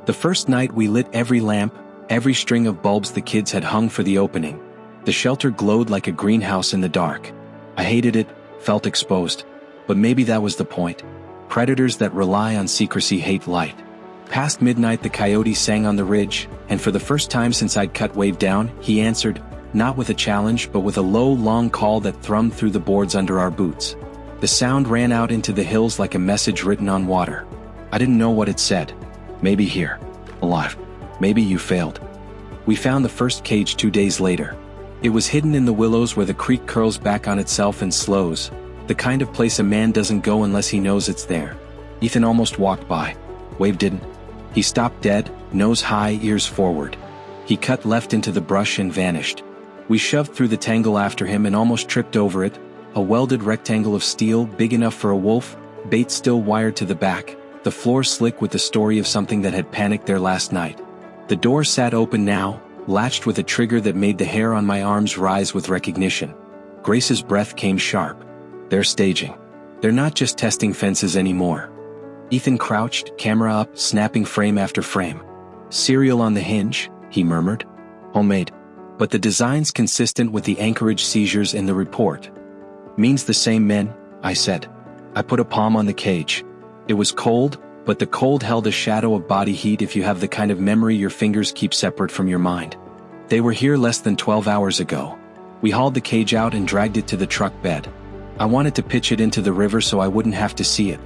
The first night we lit every lamp, every string of bulbs the kids had hung for the opening. The shelter glowed like a greenhouse in the dark. I hated it, felt exposed. But maybe that was the point. Predators that rely on secrecy hate light. Past midnight the coyote sang on the ridge, and for the first time since I'd cut Wave down, he answered, not with a challenge but with a low, long call that thrummed through the boards under our boots. The sound ran out into the hills like a message written on water. I didn't know what it said. Maybe here. Alive. Maybe you failed. We found the first cage 2 days later. It was hidden in the willows where the creek curls back on itself and slows, the kind of place a man doesn't go unless he knows it's there. Ethan almost walked by. Wave didn't. He stopped dead, nose high, ears forward. He cut left into the brush and vanished. We shoved through the tangle after him and almost tripped over it, a welded rectangle of steel big enough for a wolf, bait still wired to the back, the floor slick with the story of something that had panicked there last night. The door sat open now, latched with a trigger that made the hair on my arms rise with recognition. Grace's breath came sharp. They're staging. They're not just testing fences anymore. Ethan crouched, camera up, snapping frame after frame. Serial on the hinge, he murmured. Homemade. But the design's consistent with the Anchorage seizures in the report. Means the same men, I said. I put a palm on the cage. It was cold, but the cold held a shadow of body heat if you have the kind of memory your fingers keep separate from your mind. They were here less than 12 hours ago. We hauled the cage out and dragged it to the truck bed. I wanted to pitch it into the river so I wouldn't have to see it.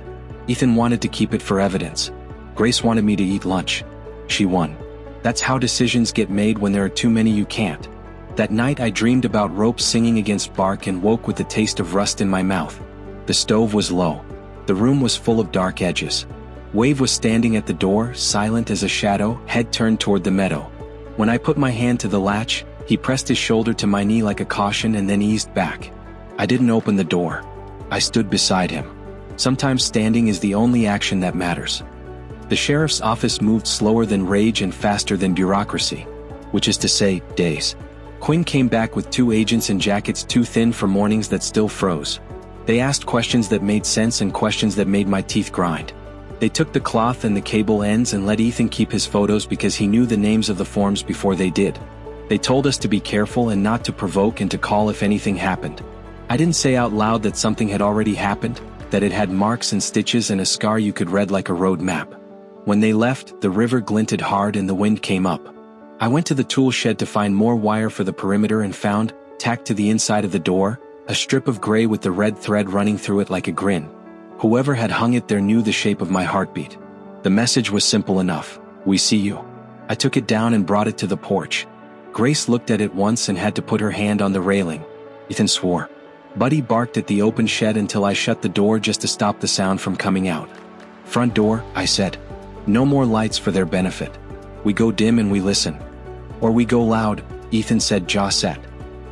Ethan wanted to keep it for evidence. Grace wanted me to eat lunch. She won. That's how decisions get made when there are too many you can't. That night I dreamed about ropes singing against bark and woke with the taste of rust in my mouth. The stove was low. The room was full of dark edges. Wave was standing at the door, silent as a shadow, head turned toward the meadow. When I put my hand to the latch, he pressed his shoulder to my knee like a caution and then eased back. I didn't open the door. I stood beside him. Sometimes standing is the only action that matters. The sheriff's office moved slower than rage and faster than bureaucracy. Which is to say, days. Quinn came back with 2 agents in jackets too thin for mornings that still froze. They asked questions that made sense and questions that made my teeth grind. They took the cloth and the cable ends and let Ethan keep his photos because he knew the names of the forms before they did. They told us to be careful and not to provoke and to call if anything happened. I didn't say out loud that something had already happened, that it had marks and stitches and a scar you could read like a road map. When they left, the river glinted hard and the wind came up. I went to the tool shed to find more wire for the perimeter and found, tacked to the inside of the door, a strip of gray with the red thread running through it like a grin. Whoever had hung it there knew the shape of my heartbeat. The message was simple enough. We see you. I took it down and brought it to the porch. Grace looked at it once and had to put her hand on the railing. Ethan swore. Buddy barked at the open shed until I shut the door just to stop the sound from coming out. Front door, I said. No more lights for their benefit. We go dim and we listen. Or we go loud, Ethan said, jaw set.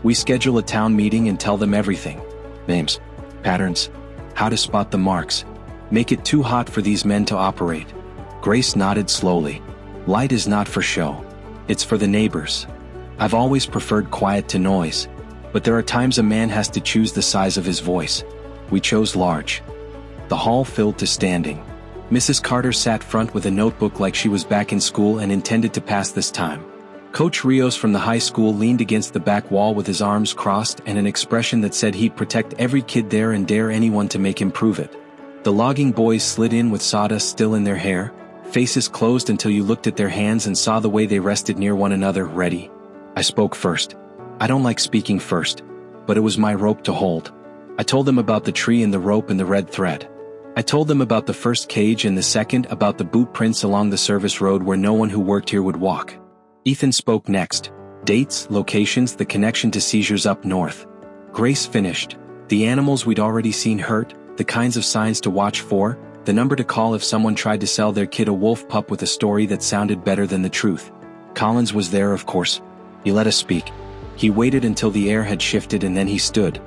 We schedule a town meeting and tell them everything. Names. Patterns. How to spot the marks. Make it too hot for these men to operate. Grace nodded slowly. Light is not for show. It's for the neighbors. I've always preferred quiet to noise. But there are times a man has to choose the size of his voice. We chose large. The hall filled to standing. Mrs. Carter sat front with a notebook like she was back in school and intended to pass this time. Coach Rios from the high school leaned against the back wall with his arms crossed and an expression that said he'd protect every kid there and dare anyone to make him prove it. The logging boys slid in with sawdust still in their hair, faces closed until you looked at their hands and saw the way they rested near one another, ready. I spoke first. I don't like speaking first, but it was my rope to hold. I told them about the tree and the rope and the red thread. I told them about the first cage and the second, about the boot prints along the service road where no one who worked here would walk. Ethan spoke next. Dates, locations, the connection to seizures up north. Grace finished. The animals we'd already seen hurt, the kinds of signs to watch for, the number to call if someone tried to sell their kid a wolf pup with a story that sounded better than the truth. Collins was there, of course. He let us speak. He waited until the air had shifted and then he stood.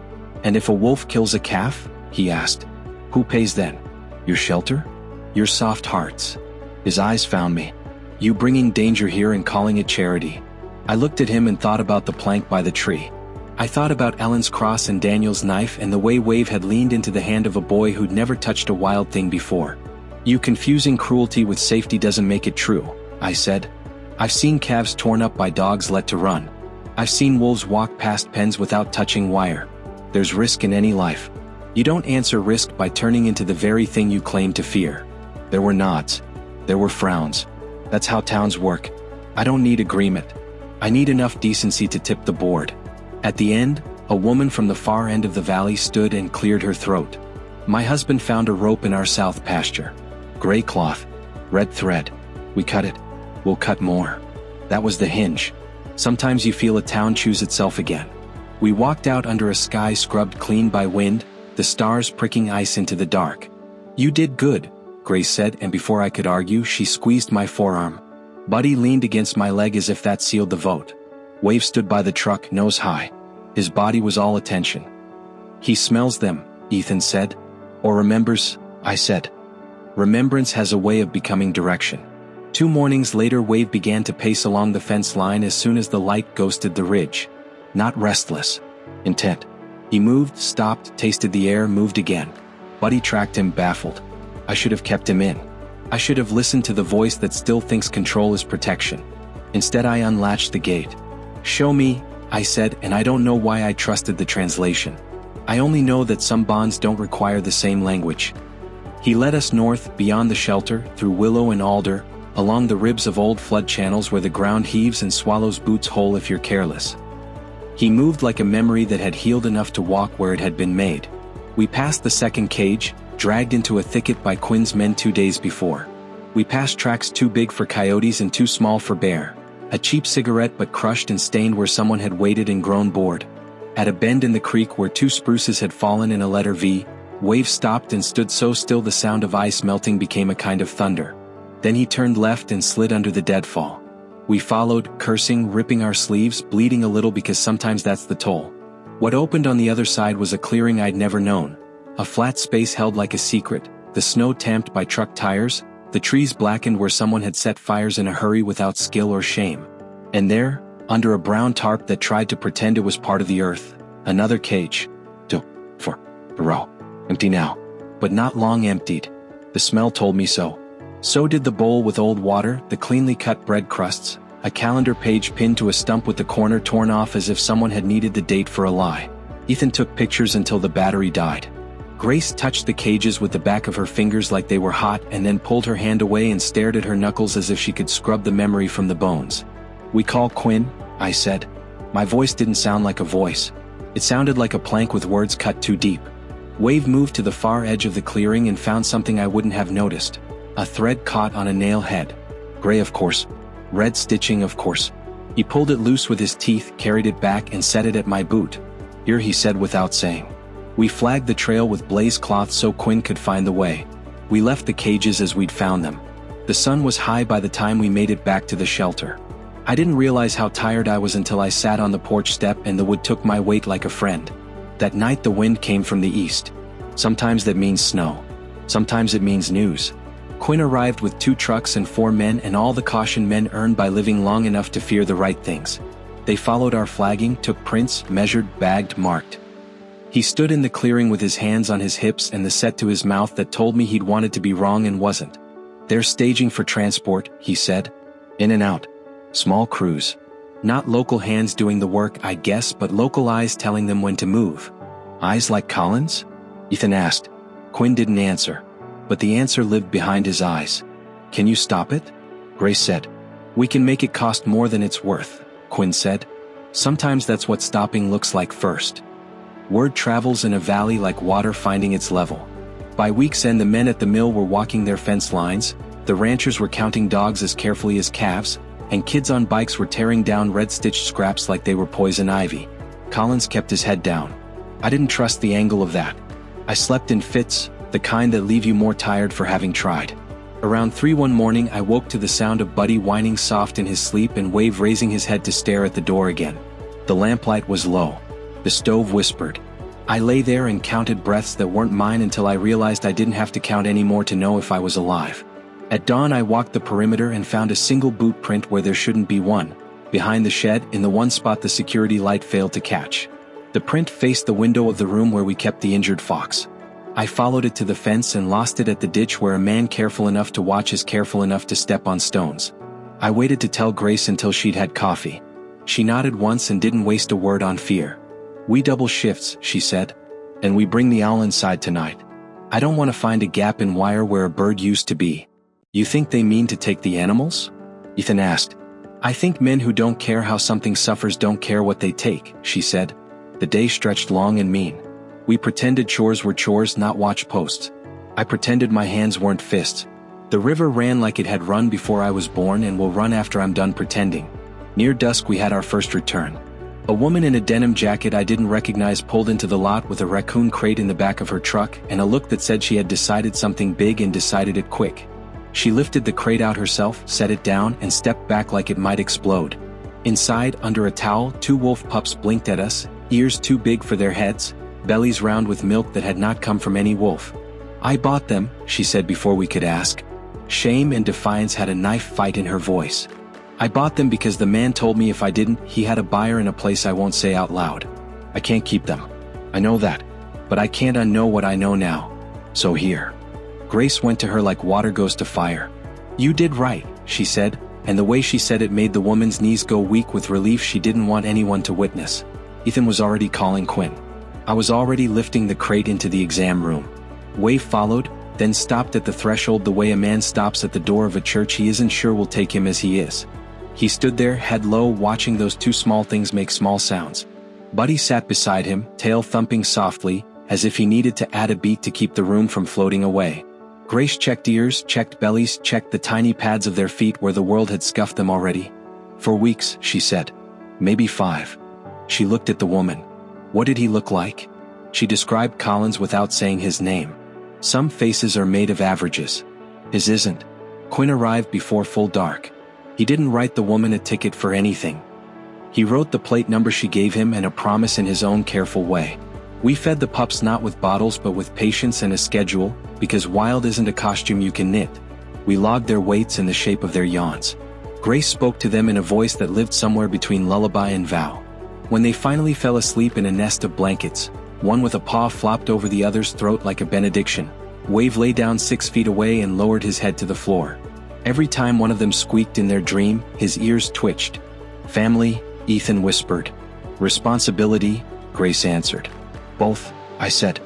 And if a wolf kills a calf? He asked. Who pays then? Your shelter? Your soft hearts. His eyes found me. You bringing danger here and calling it charity. I looked at him and thought about the plank by the tree. I thought about Ellen's cross and Daniel's knife and the way Wave had leaned into the hand of a boy who'd never touched a wild thing before. You confusing cruelty with safety doesn't make it true, I said. I've seen calves torn up by dogs let to run. I've seen wolves walk past pens without touching wire. There's risk in any life. You don't answer risk by turning into the very thing you claim to fear. There were nods. There were frowns. That's how towns work. I don't need agreement. I need enough decency to tip the board. At the end, a woman from the far end of the valley stood and cleared her throat. My husband found a rope in our south pasture. Gray cloth. Red thread. We cut it. We'll cut more. That was the hinge. Sometimes you feel a town choose itself again. We walked out under a sky scrubbed clean by wind, the stars pricking ice into the dark. You did good, Grace said, and before I could argue, she squeezed my forearm. Buddy leaned against my leg as if that sealed the vote. Wave stood by the truck, nose high. His body was all attention. He smells them, Ethan said. Or remembers, I said. Remembrance has a way of becoming direction. 2 mornings later, Wave began to pace along the fence line as soon as the light ghosted the ridge. Not restless. Intent. He moved, stopped, tasted the air, moved again. Buddy tracked him, baffled. I should have kept him in. I should have listened to the voice that still thinks control is protection. Instead, I unlatched the gate. Show me, I said, and I don't know why I trusted the translation. I only know that some bonds don't require the same language. He led us north, beyond the shelter, through willow and alder, along the ribs of old flood channels where the ground heaves and swallows boots whole if you're careless. He moved like a memory that had healed enough to walk where it had been made. We passed the second cage, dragged into a thicket by Quinn's men 2 days before. We passed tracks too big for coyotes and too small for bear. A cheap cigarette but crushed and stained where someone had waited and grown bored. At a bend in the creek where 2 spruces had fallen in a letter V, Wave stopped and stood so still the sound of ice melting became a kind of thunder. Then he turned left and slid under the deadfall. We followed, cursing, ripping our sleeves, bleeding a little because sometimes that's the toll. What opened on the other side was a clearing I'd never known. A flat space held like a secret, the snow tamped by truck tires, the trees blackened where someone had set fires in a hurry without skill or shame. And there, under a brown tarp that tried to pretend it was part of the earth, another cage. 2, 4, a row. Empty now. But not long emptied. The smell told me so. So did the bowl with old water, the cleanly cut bread crusts, a calendar page pinned to a stump with the corner torn off as if someone had needed the date for a lie. Ethan took pictures until the battery died. Grace touched the cages with the back of her fingers like they were hot and then pulled her hand away and stared at her knuckles as if she could scrub the memory from the bones. We call Quinn, I said. My voice didn't sound like a voice. It sounded like a plank with words cut too deep. Wave moved to the far edge of the clearing and found something I wouldn't have noticed. A thread caught on a nail head. Gray, of course. Red stitching, of course. He pulled it loose with his teeth, carried it back and set it at my boot. Here, he said without saying. We flagged the trail with blaze cloth so Quinn could find the way. We left the cages as we'd found them. The sun was high by the time we made it back to the shelter. I didn't realize how tired I was until I sat on the porch step and the wood took my weight like a friend. That night the wind came from the east. Sometimes that means snow. Sometimes it means news. Quinn arrived with 2 trucks and 4 men and all the caution men earned by living long enough to fear the right things. They followed our flagging, took prints, measured, bagged, marked. He stood in the clearing with his hands on his hips and the set to his mouth that told me he'd wanted to be wrong and wasn't. They're staging for transport, he said. In and out. Small crews. Not local hands doing the work, I guess, but local eyes telling them when to move. Eyes like Collins? Ethan asked. Quinn didn't answer. But the answer lived behind his eyes. Can you stop it? Grace said. We can make it cost more than it's worth, Quinn said. Sometimes that's what stopping looks like first. Word travels in a valley like water finding its level. By week's end the men at the mill were walking their fence lines, the ranchers were counting dogs as carefully as calves, and kids on bikes were tearing down red-stitched scraps like they were poison ivy. Collins kept his head down. I didn't trust the angle of that. I slept in fits, the kind that leave you more tired for having tried. Around 3 one morning I woke to the sound of Buddy whining soft in his sleep and Wave raising his head to stare at the door again. The lamplight was low. The stove whispered. I lay there and counted breaths that weren't mine until I realized I didn't have to count anymore to know if I was alive. At dawn I walked the perimeter and found a single boot print where there shouldn't be one. behind the shed, in the one spot the security light failed to catch. The print faced the window of the room where we kept the injured fox. I followed it to the fence and lost it at the ditch where a man careful enough to watch is careful enough to step on stones. I waited to tell Grace until she'd had coffee. She nodded once and didn't waste a word on fear. "We double shifts," she said. "And we bring the owl inside tonight. I don't want to find a gap in wire where a bird used to be." "You think they mean to take the animals?" Ethan asked. "I think men who don't care how something suffers don't care what they take," she said. The day stretched long and mean. We pretended chores were chores, not watch posts. I pretended my hands weren't fists. The river ran like it had run before I was born and will run after I'm done pretending. Near dusk we had our first return. A woman in a denim jacket I didn't recognize pulled into the lot with a raccoon crate in the back of her truck and a look that said she had decided something big and decided it quick. She lifted the crate out herself, set it down, and stepped back like it might explode. Inside, under a towel, 2 wolf pups blinked at us, ears too big for their heads, bellies round with milk that had not come from any wolf. "I bought them," she said before we could ask. Shame and defiance had a knife fight in her voice. "I bought them because the man told me if I didn't, he had a buyer in a place I won't say out loud. I can't keep them. I know that. But I can't unknow what I know now. So here." Grace went to her like water goes to fire. "You did right," she said, and the way she said it made the woman's knees go weak with relief she didn't want anyone to witness. Ethan was already calling Quinn. I was already lifting the crate into the exam room. Wave followed, then stopped at the threshold the way a man stops at the door of a church he isn't sure will take him as he is. He stood there, head low, watching those 2 small things make small sounds. Buddy sat beside him, tail thumping softly, as if he needed to add a beat to keep the room from floating away. Grace checked ears, checked bellies, checked the tiny pads of their feet where the world had scuffed them already. "For weeks," she said. "Maybe 5. She looked at the woman. What did he look like? She described Collins without saying his name. Some faces are made of averages. His isn't. Quinn arrived before full dark. He didn't write the woman a ticket for anything. He wrote the plate number she gave him and a promise in his own careful way. We fed the pups not with bottles but with patience and a schedule, because wild isn't a costume you can knit. We logged their weights and the shape of their yawns. Grace spoke to them in a voice that lived somewhere between lullaby and vow. When they finally fell asleep in a nest of blankets, one with a paw flopped over the other's throat like a benediction, Wave lay down 6 feet away and lowered his head to the floor. Every time one of them squeaked in their dream, his ears twitched. "Family," Ethan whispered. "Responsibility," Grace answered. "Both," I said.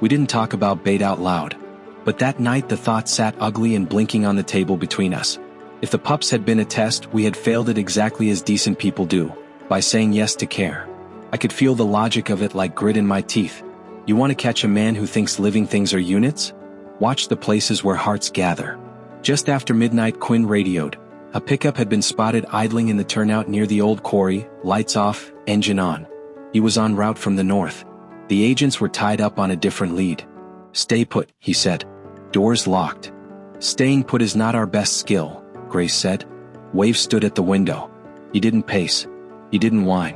We didn't talk about bait out loud. But that night the thought sat ugly and blinking on the table between us. If the pups had been a test, we had failed it exactly as decent people do, by saying yes to care. I could feel the logic of it like grit in my teeth. You want to catch a man who thinks living things are units? Watch the places where hearts gather. Just after midnight, Quinn radioed. A pickup had been spotted idling in the turnout near the old quarry, lights off, engine on. He was en route from the north. The agents were tied up on a different lead. "Stay put," he said. "Doors locked." "Staying put is not our best skill," Grace said. Wave stood at the window. He didn't pace. He didn't whine.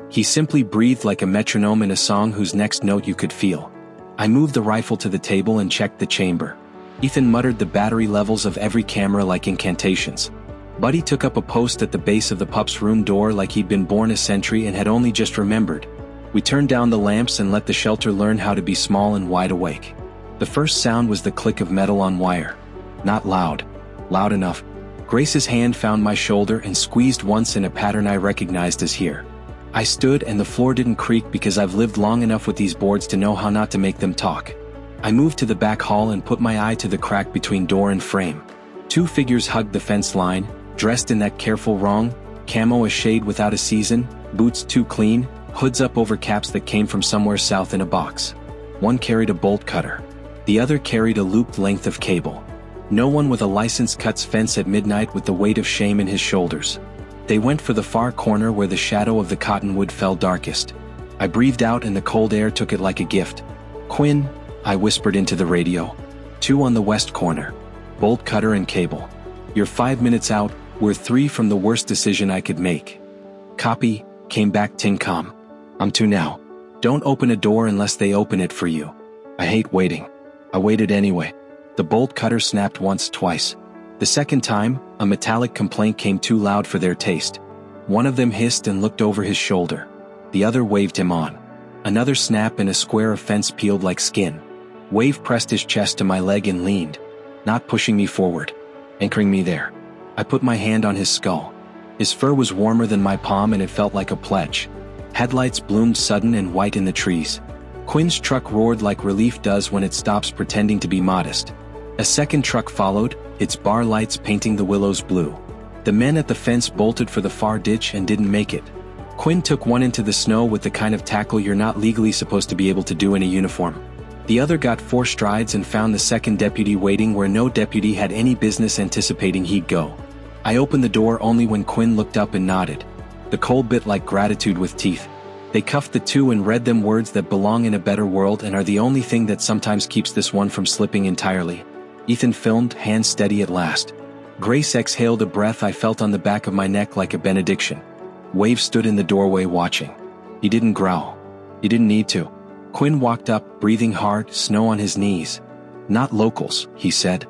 He simply breathed like a metronome in a song whose next note you could feel. I moved the rifle to the table and checked the chamber. Ethan muttered the battery levels of every camera like incantations. Buddy took up a post at the base of the pup's room door like he'd been born a century and had only just remembered. We turned down the lamps and let the shelter learn how to be small and wide awake. The first sound was the click of metal on wire. Not loud. Loud enough. Grace's hand found my shoulder and squeezed once in a pattern I recognized as here. I stood and the floor didn't creak because I've lived long enough with these boards to know how not to make them talk. I moved to the back hall and put my eye to the crack between door and frame. 2 figures hugged the fence line, dressed in that careful wrong, camo a shade without a season, boots too clean, hoods up over caps that came from somewhere south in a box. One carried a bolt cutter. The other carried a looped length of cable. No one with a license cuts fence at midnight with the weight of shame in his shoulders. They went for the far corner where the shadow of the cottonwood fell darkest. I breathed out and the cold air took it like a gift. "Quinn," I whispered into the radio. "2 on the west corner. Bolt cutter and cable. You're 5 minutes out, we're 3 from the worst decision I could make." "Copy," came back Tincom. "I'm 2 now. Don't open a door unless they open it for you. I hate waiting." I waited anyway. The bolt cutter snapped once, twice. The second time, a metallic complaint came too loud for their taste. One of them hissed and looked over his shoulder. The other waved him on. Another snap and a square of fence peeled like skin. Wave pressed his chest to my leg and leaned, not pushing me forward, anchoring me there. I put my hand on his skull. His fur was warmer than my palm and it felt like a pledge. Headlights bloomed sudden and white in the trees. Quinn's truck roared like relief does when it stops pretending to be modest. A second truck followed, its bar lights painting the willows blue. The men at the fence bolted for the far ditch and didn't make it. Quinn took one into the snow with the kind of tackle you're not legally supposed to be able to do in a uniform. The other got 4 strides and found the second deputy waiting where no deputy had any business anticipating he'd go. I opened the door only when Quinn looked up and nodded. The cold bit like gratitude with teeth. They cuffed the two and read them words that belong in a better world and are the only thing that sometimes keeps this one from slipping entirely. Ethan filmed, hands steady at last. Grace exhaled a breath I felt on the back of my neck like a benediction. Wave stood in the doorway watching. He didn't growl. He didn't need to. Quinn walked up, breathing hard, snow on his knees. Not locals, he said.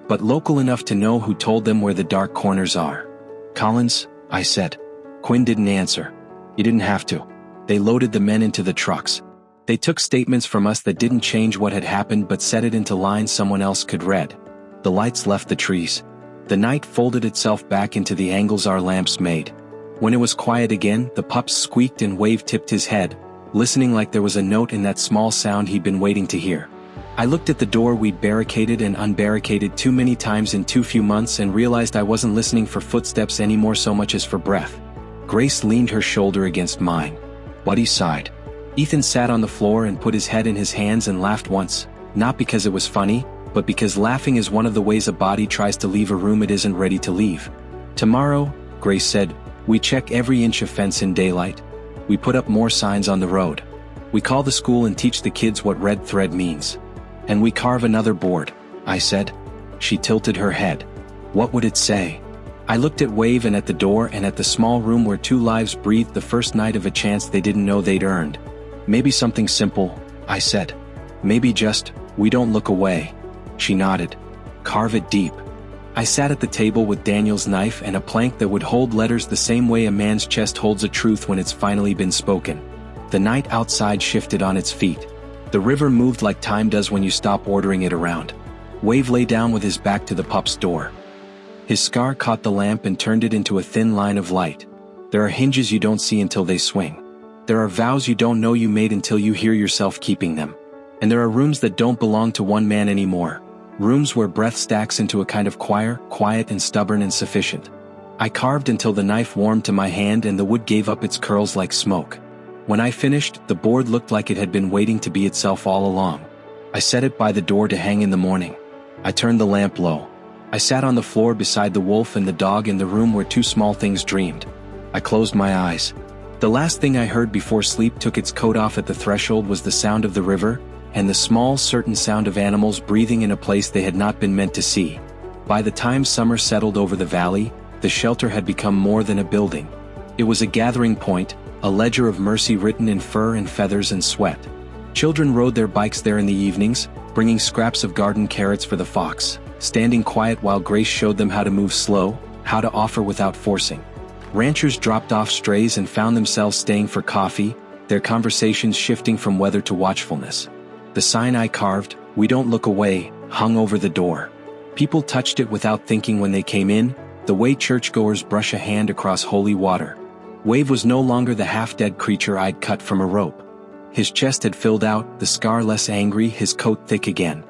But local enough to know who told them where the dark corners are. Collins, I said. Quinn didn't answer. He didn't have to. They loaded the men into the trucks. They took statements from us that didn't change what had happened but set it into lines someone else could read. The lights left the trees. The night folded itself back into the angles our lamps made. When it was quiet again, the pups squeaked and Wave tipped his head, listening like there was a note in that small sound he'd been waiting to hear. I looked at the door we'd barricaded and unbarricaded too many times in too few months and realized I wasn't listening for footsteps anymore so much as for breath. Grace leaned her shoulder against mine. Buddy sighed. Ethan sat on the floor and put his head in his hands and laughed once, not because it was funny, but because laughing is one of the ways a body tries to leave a room it isn't ready to leave. Tomorrow, Grace said, we check every inch of fence in daylight. We put up more signs on the road. We call the school and teach the kids what red thread means. And we carve another board, I said. She tilted her head. What would it say? I looked at Wave and at the door and at the small room where 2 lives breathed the first night of a chance they didn't know they'd earned. Maybe something simple, I said. Maybe just, we don't look away. She nodded. Carve it deep. I sat at the table with Daniel's knife and a plank that would hold letters the same way a man's chest holds a truth when it's finally been spoken. The night outside shifted on its feet. The river moved like time does when you stop ordering it around. Wave lay down with his back to the pup's door. His scar caught the lamp and turned it into a thin line of light. There are hinges you don't see until they swing. There are vows you don't know you made until you hear yourself keeping them. And there are rooms that don't belong to one man anymore. Rooms where breath stacks into a kind of choir, quiet and stubborn and sufficient. I carved until the knife warmed to my hand and the wood gave up its curls like smoke. When I finished, the board looked like it had been waiting to be itself all along. I set it by the door to hang in the morning. I turned the lamp low. I sat on the floor beside the wolf and the dog in the room where 2 small things dreamed. I closed my eyes. The last thing I heard before sleep took its coat off at the threshold was the sound of the river, and the small, certain sound of animals breathing in a place they had not been meant to see. By the time summer settled over the valley, the shelter had become more than a building. It was a gathering point, a ledger of mercy written in fur and feathers and sweat. Children rode their bikes there in the evenings, bringing scraps of garden carrots for the fox, standing quiet while Grace showed them how to move slow, how to offer without forcing. Ranchers dropped off strays and found themselves staying for coffee, their conversations shifting from weather to watchfulness. The sign I carved, "We don't look away," hung over the door. People touched it without thinking when they came in, the way churchgoers brush a hand across holy water. Wave was no longer the half-dead creature I'd cut from a rope. His chest had filled out, the scar less angry, his coat thick again.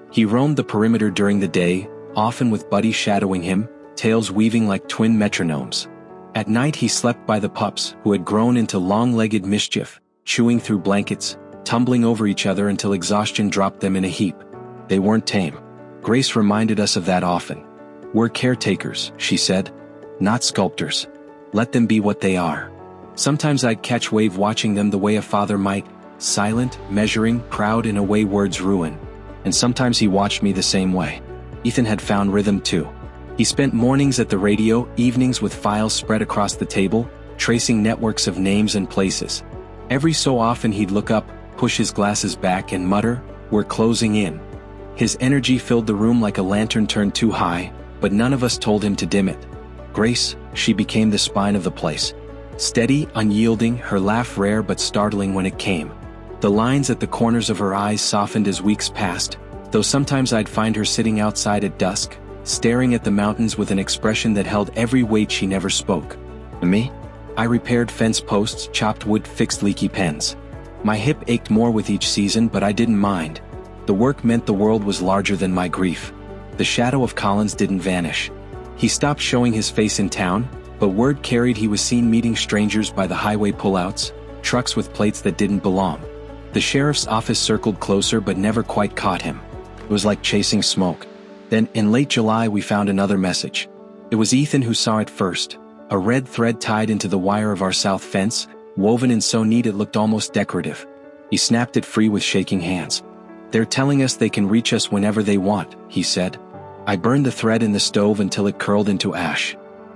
He roamed the perimeter during the day, often with Buddy shadowing him, tails weaving like twin metronomes. At night he slept by the pups, who had grown into long-legged mischief, chewing through blankets, tumbling over each other until exhaustion dropped them in a heap. They weren't tame. Grace reminded us of that often. We're caretakers, she said, not sculptors. Let them be what they are. Sometimes I'd catch Wave watching them the way a father might, silent, measuring, proud in a way words ruin. And sometimes he watched me the same way. Ethan had found rhythm too. He spent mornings at the radio, evenings with files spread across the table, tracing networks of names and places. Every so often he'd look up, push his glasses back and mutter, "We're closing in." His energy filled the room like a lantern turned too high, but none of us told him to dim it. Grace, she became the spine of the place. Steady, unyielding, her laugh rare but startling when it came. The lines at the corners of her eyes softened as weeks passed, though sometimes I'd find her sitting outside at dusk, staring at the mountains with an expression that held every weight she never spoke. Me? I repaired fence posts, chopped wood, fixed leaky pens. My hip ached more with each season, but I didn't mind. The work meant the world was larger than my grief. The shadow of Collins didn't vanish. He stopped showing his face in town, but word carried he was seen meeting strangers by the highway pullouts, trucks with plates that didn't belong. The sheriff's office circled closer but never quite caught him. It was like chasing smoke. Then, in late July, we found another message. It was Ethan who saw it first. A red thread tied into the wire of our south fence, woven in so neat it looked almost decorative. He snapped it free with shaking hands. "They're telling us they can reach us whenever they want," he said. I burned the thread in the stove until it curled into ash.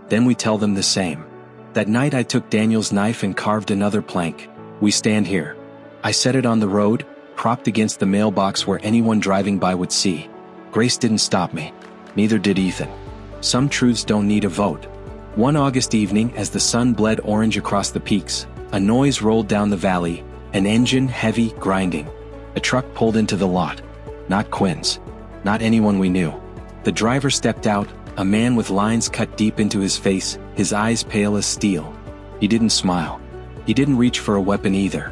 Then we tell them the same. That night I took Daniel's knife and carved another plank. "We stand here." I set it on the road, propped against the mailbox where anyone driving by would see. Grace didn't stop me. Neither did Ethan. Some truths don't need a vote. One August evening, as the sun bled orange across the peaks, a noise rolled down the valley, an engine heavy, grinding. A truck pulled into the lot. Not Quinn's. Not anyone we knew. The driver stepped out, a man with lines cut deep into his face, his eyes pale as steel. He didn't smile. He didn't reach for a weapon either.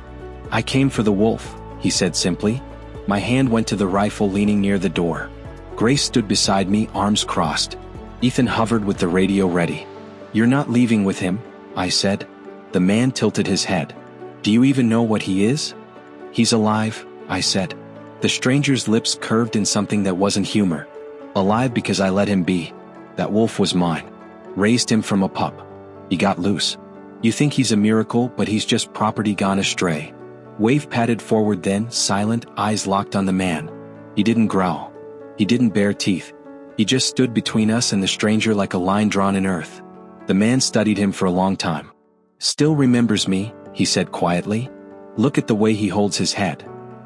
"I came for the wolf," he said simply. My hand went to the rifle leaning near the door. Grace stood beside me, arms crossed. Ethan hovered with the radio ready. "You're not leaving with him," I said. The man tilted his head. "Do you even know what he is?" "He's alive," I said. The stranger's lips curved in something that wasn't humor. "Alive because I let him be. That wolf was mine. Raised him from a pup. He got loose. You think he's a miracle, but he's just property gone astray." Wave padded forward then, silent, eyes locked on the man. He didn't growl. He didn't bare teeth. He just stood between us and the stranger like a line drawn in earth. The man studied him for a long time. "Still remembers me," he said quietly. "Look at the way he holds his head."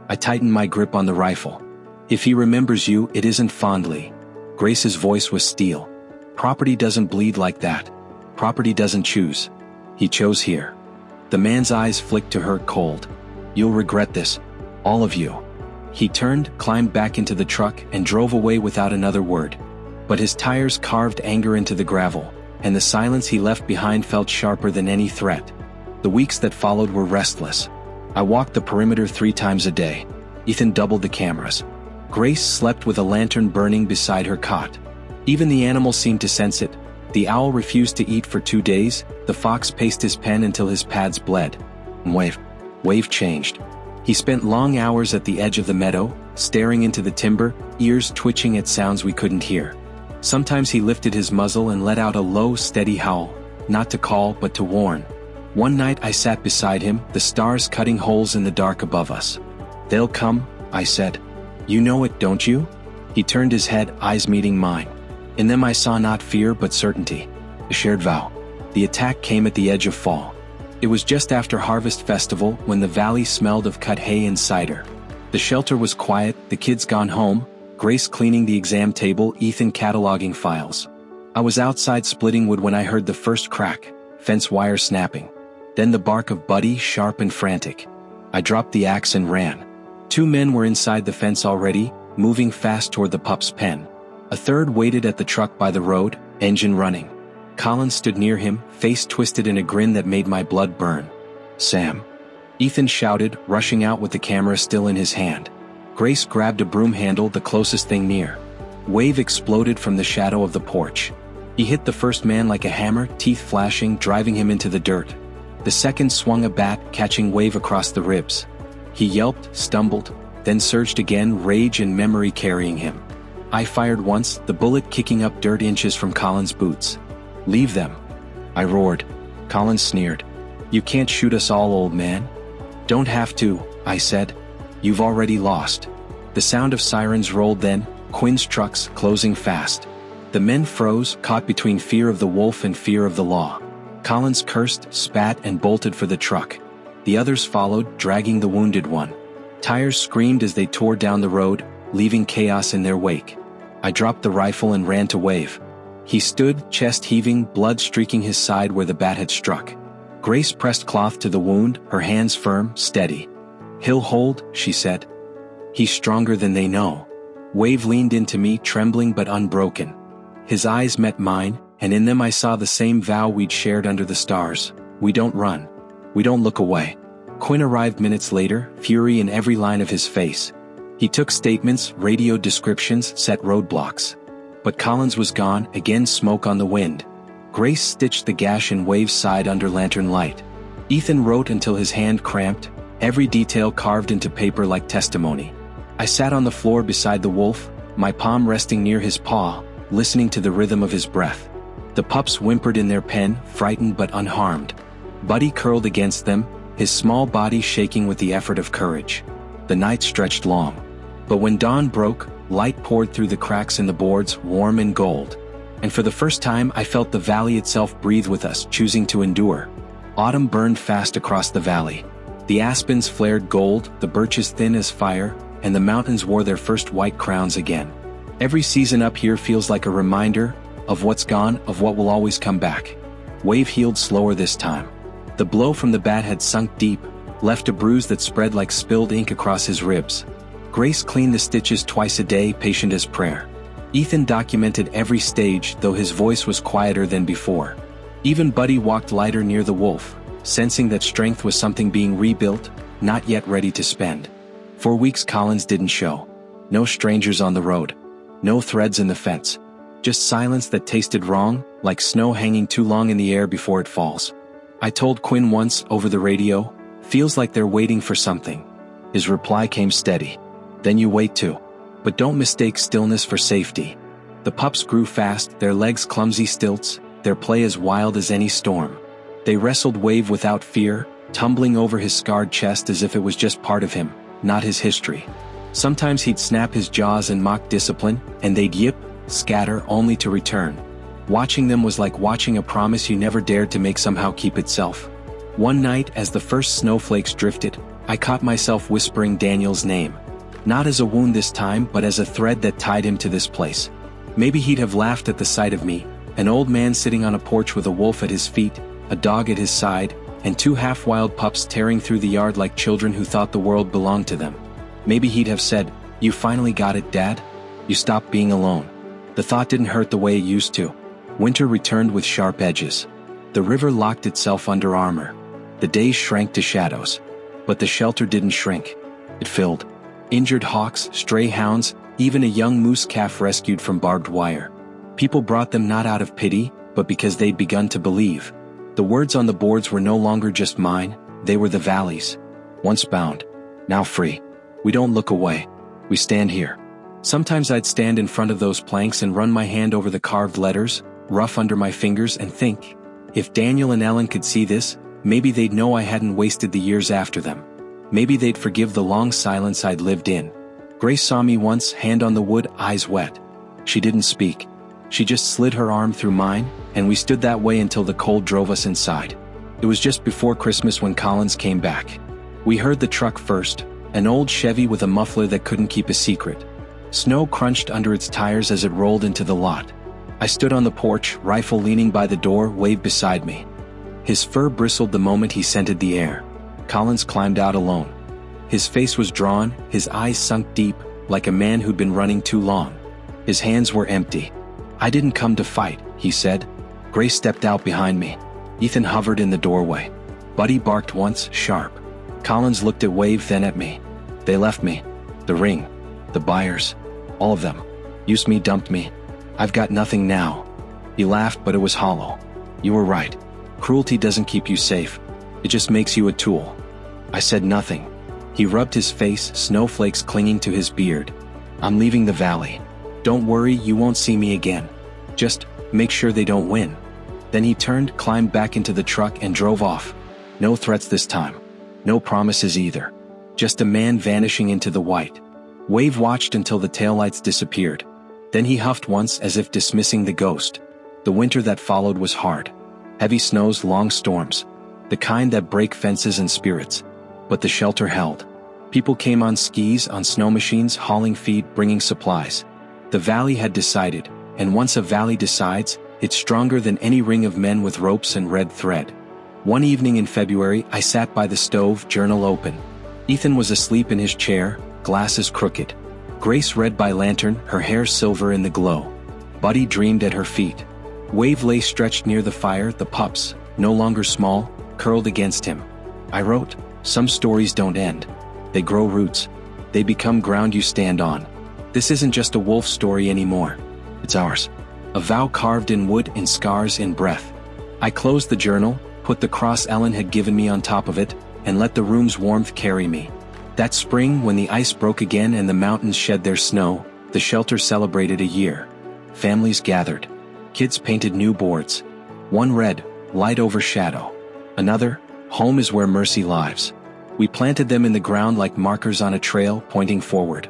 I tightened my grip on the rifle. "If he remembers you, it isn't fondly." Grace's voice was steel. "Property doesn't bleed like that. Property doesn't choose. He chose here." The man's eyes flicked to her, cold. "You'll regret this. All of you." He turned, climbed back into the truck, and drove away without another word. But his tires carved anger into the gravel, and the silence he left behind felt sharper than any threat. The weeks that followed were restless. I walked the perimeter 3 times a day. Ethan doubled the cameras. Grace slept with a lantern burning beside her cot. Even the animals seemed to sense it. The owl refused to eat for 2 days, the fox paced his pen until his pads bled. Wave changed. He spent long hours at the edge of the meadow, staring into the timber, ears twitching at sounds we couldn't hear. Sometimes he lifted his muzzle and let out a low, steady howl, not to call but to warn. One night I sat beside him, the stars cutting holes in the dark above us. "They'll come," I said. "You know it, don't you?" He turned his head, eyes meeting mine. In them I saw not fear but certainty. A shared vow. The attack came at the edge of fall. It was just after Harvest Festival, when the valley smelled of cut hay and cider. The shelter was quiet, the kids gone home, Grace cleaning the exam table, Ethan cataloging files. I was outside splitting wood when I heard the first crack, fence wire snapping. Then the bark of Buddy, sharp and frantic. I dropped the axe and ran. 2 men were inside the fence already, moving fast toward the pup's pen. A third waited at the truck by the road, engine running. Collins stood near him, face twisted in a grin that made my blood burn. "Sam!" Ethan shouted, rushing out with the camera still in his hand. Grace grabbed a broom handle, the closest thing near. Wave exploded from the shadow of the porch. He hit the first man like a hammer, teeth flashing, driving him into the dirt. The second swung a bat, catching Wave across the ribs. He yelped, stumbled, then surged again, rage and memory carrying him. I fired once, the bullet kicking up dirt inches from Collins' boots. "Leave them," I roared. Collins sneered. "You can't shoot us all, old man." "Don't have to," I said. "You've already lost." The sound of sirens rolled then, Quinn's trucks closing fast. The men froze, caught between fear of the wolf and fear of the law. Collins cursed, spat, and bolted for the truck. The others followed, dragging the wounded one. Tires screamed as they tore down the road, leaving chaos in their wake. I dropped the rifle and ran to Wave. He stood, chest heaving, blood streaking his side where the bat had struck. Grace pressed cloth to the wound, her hands firm, steady. "He'll hold," she said. "He's stronger than they know." Wave leaned into me, trembling but unbroken. His eyes met mine, and in them I saw the same vow we'd shared under the stars. We don't run. We don't look away. Quinn arrived minutes later, fury in every line of his face. He took statements, radio descriptions, set roadblocks. But Collins was gone, again smoke on the wind. Grace stitched the gash in Wave's side under lantern light. Ethan wrote until his hand cramped, every detail carved into paper like testimony. I sat on the floor beside the wolf, my palm resting near his paw, listening to the rhythm of his breath. The pups whimpered in their pen, frightened but unharmed. Buddy curled against them, his small body shaking with the effort of courage. The night stretched long. But when dawn broke, light poured through the cracks in the boards, warm and gold. And for the first time I felt the valley itself breathe with us, choosing to endure. Autumn burned fast across the valley. The aspens flared gold, the birches thin as fire, and the mountains wore their first white crowns again. Every season up here feels like a reminder of what's gone, of what will always come back. Wave healed slower this time. The blow from the bat had sunk deep, left a bruise that spread like spilled ink across his ribs. Grace cleaned the stitches twice a day, patient as prayer. Ethan documented every stage, though his voice was quieter than before. Even Buddy walked lighter near the wolf, sensing that strength was something being rebuilt, not yet ready to spend. For weeks Collins didn't show. No strangers on the road. No threads in the fence. Just silence that tasted wrong, like snow hanging too long in the air before it falls. I told Quinn once, over the radio, "Feels like they're waiting for something." His reply came steady. "Then you wait too. But don't mistake stillness for safety." The pups grew fast, their legs clumsy stilts, their play as wild as any storm. They wrestled Wave without fear, tumbling over his scarred chest as if it was just part of him, not his history. Sometimes he'd snap his jaws in mock discipline, and they'd yip, scatter, only to return. Watching them was like watching a promise you never dared to make somehow keep itself. One night, as the first snowflakes drifted, I caught myself whispering Daniel's name. Not as a wound this time, but as a thread that tied him to this place. Maybe he'd have laughed at the sight of me, an old man sitting on a porch with a wolf at his feet, a dog at his side, and two half-wild pups tearing through the yard like children who thought the world belonged to them. Maybe he'd have said, "You finally got it, Dad? You stopped being alone." The thought didn't hurt the way it used to. Winter returned with sharp edges. The river locked itself under armor. The days shrank to shadows. But the shelter didn't shrink. It filled. Injured hawks, stray hounds, even a young moose calf rescued from barbed wire. People brought them not out of pity, but because they'd begun to believe. The words on the boards were no longer just mine, they were the valley's. Once bound, now free. We don't look away. We stand here. Sometimes I'd stand in front of those planks and run my hand over the carved letters, rough under my fingers, and think, if Daniel and Ellen could see this, maybe they'd know I hadn't wasted the years after them. Maybe they'd forgive the long silence I'd lived in. Grace saw me once, hand on the wood, eyes wet. She didn't speak. She just slid her arm through mine, and we stood that way until the cold drove us inside. It was just before Christmas when Collins came back. We heard the truck first, an old Chevy with a muffler that couldn't keep a secret. Snow crunched under its tires as it rolled into the lot. I stood on the porch, rifle leaning by the door, Wave beside me. His fur bristled the moment he scented the air. Collins climbed out alone. His face was drawn, his eyes sunk deep, like a man who'd been running too long. His hands were empty. "I didn't come to fight," he said. Grace stepped out behind me. Ethan hovered in the doorway. Buddy barked once, sharp. Collins looked at Wave, then at me. "They left me. The ring. The buyers. All of them. Used me, dumped me. I've got nothing now." He laughed, but it was hollow. "You were right. Cruelty doesn't keep you safe. It just makes you a tool." I said nothing. He rubbed his face, snowflakes clinging to his beard. "I'm leaving the valley. Don't worry, you won't see me again. Just make sure they don't win." Then he turned, climbed back into the truck, and drove off. No threats this time. No promises either. Just a man vanishing into the white. Wave watched until the taillights disappeared. Then he huffed once as if dismissing the ghost. The winter that followed was hard. Heavy snows, long storms. The kind that break fences and spirits. But the shelter held. People came on skis, on snow machines, hauling feed, bringing supplies. The valley had decided, and once a valley decides, it's stronger than any ring of men with ropes and red thread. One evening in February, I sat by the stove, journal open. Ethan was asleep in his chair, glasses crooked. Grace read by lantern, her hair silver in the glow. Buddy dreamed at her feet. Wave lay stretched near the fire, the pups, no longer small, curled against him. I wrote, some stories don't end. They grow roots. They become ground you stand on. This isn't just a wolf story anymore. It's ours. A vow carved in wood, in scars, in breath. I closed the journal, put the cross Ellen had given me on top of it, and let the room's warmth carry me. That spring, when the ice broke again and the mountains shed their snow, the shelter celebrated a year. Families gathered. Kids painted new boards. One read, light over shadow. Another, home is where mercy lives. We planted them in the ground like markers on a trail, pointing forward.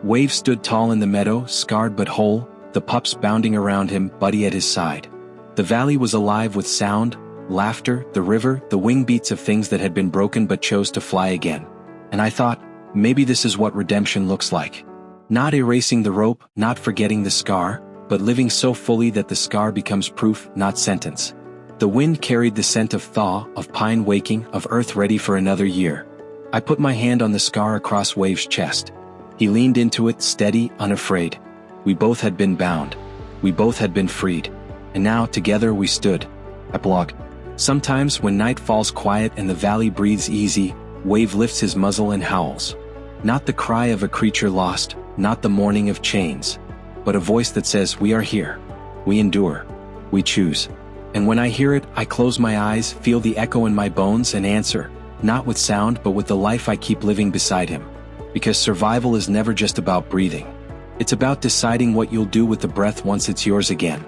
Wave stood tall in the meadow, scarred but whole, the pups bounding around him, Buddy at his side. The valley was alive with sound, laughter, the river, the wing beats of things that had been broken but chose to fly again. And I thought, maybe this is what redemption looks like. Not erasing the rope, not forgetting the scar, but living so fully that the scar becomes proof, not sentence. The wind carried the scent of thaw, of pine waking, of earth ready for another year. I put my hand on the scar across Wave's chest. He leaned into it, steady, unafraid. We both had been bound. We both had been freed. And now, together we stood. Epilogue. Sometimes, when night falls quiet and the valley breathes easy, Wave lifts his muzzle and howls. Not the cry of a creature lost, not the mourning of chains, but a voice that says, we are here. We endure. We choose. And when I hear it, I close my eyes, feel the echo in my bones, and answer, not with sound but with the life I keep living beside him. Because survival is never just about breathing. It's about deciding what you'll do with the breath once it's yours again.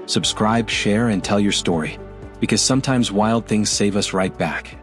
Subscribe, share, and tell your story. Because sometimes wild things save us right back.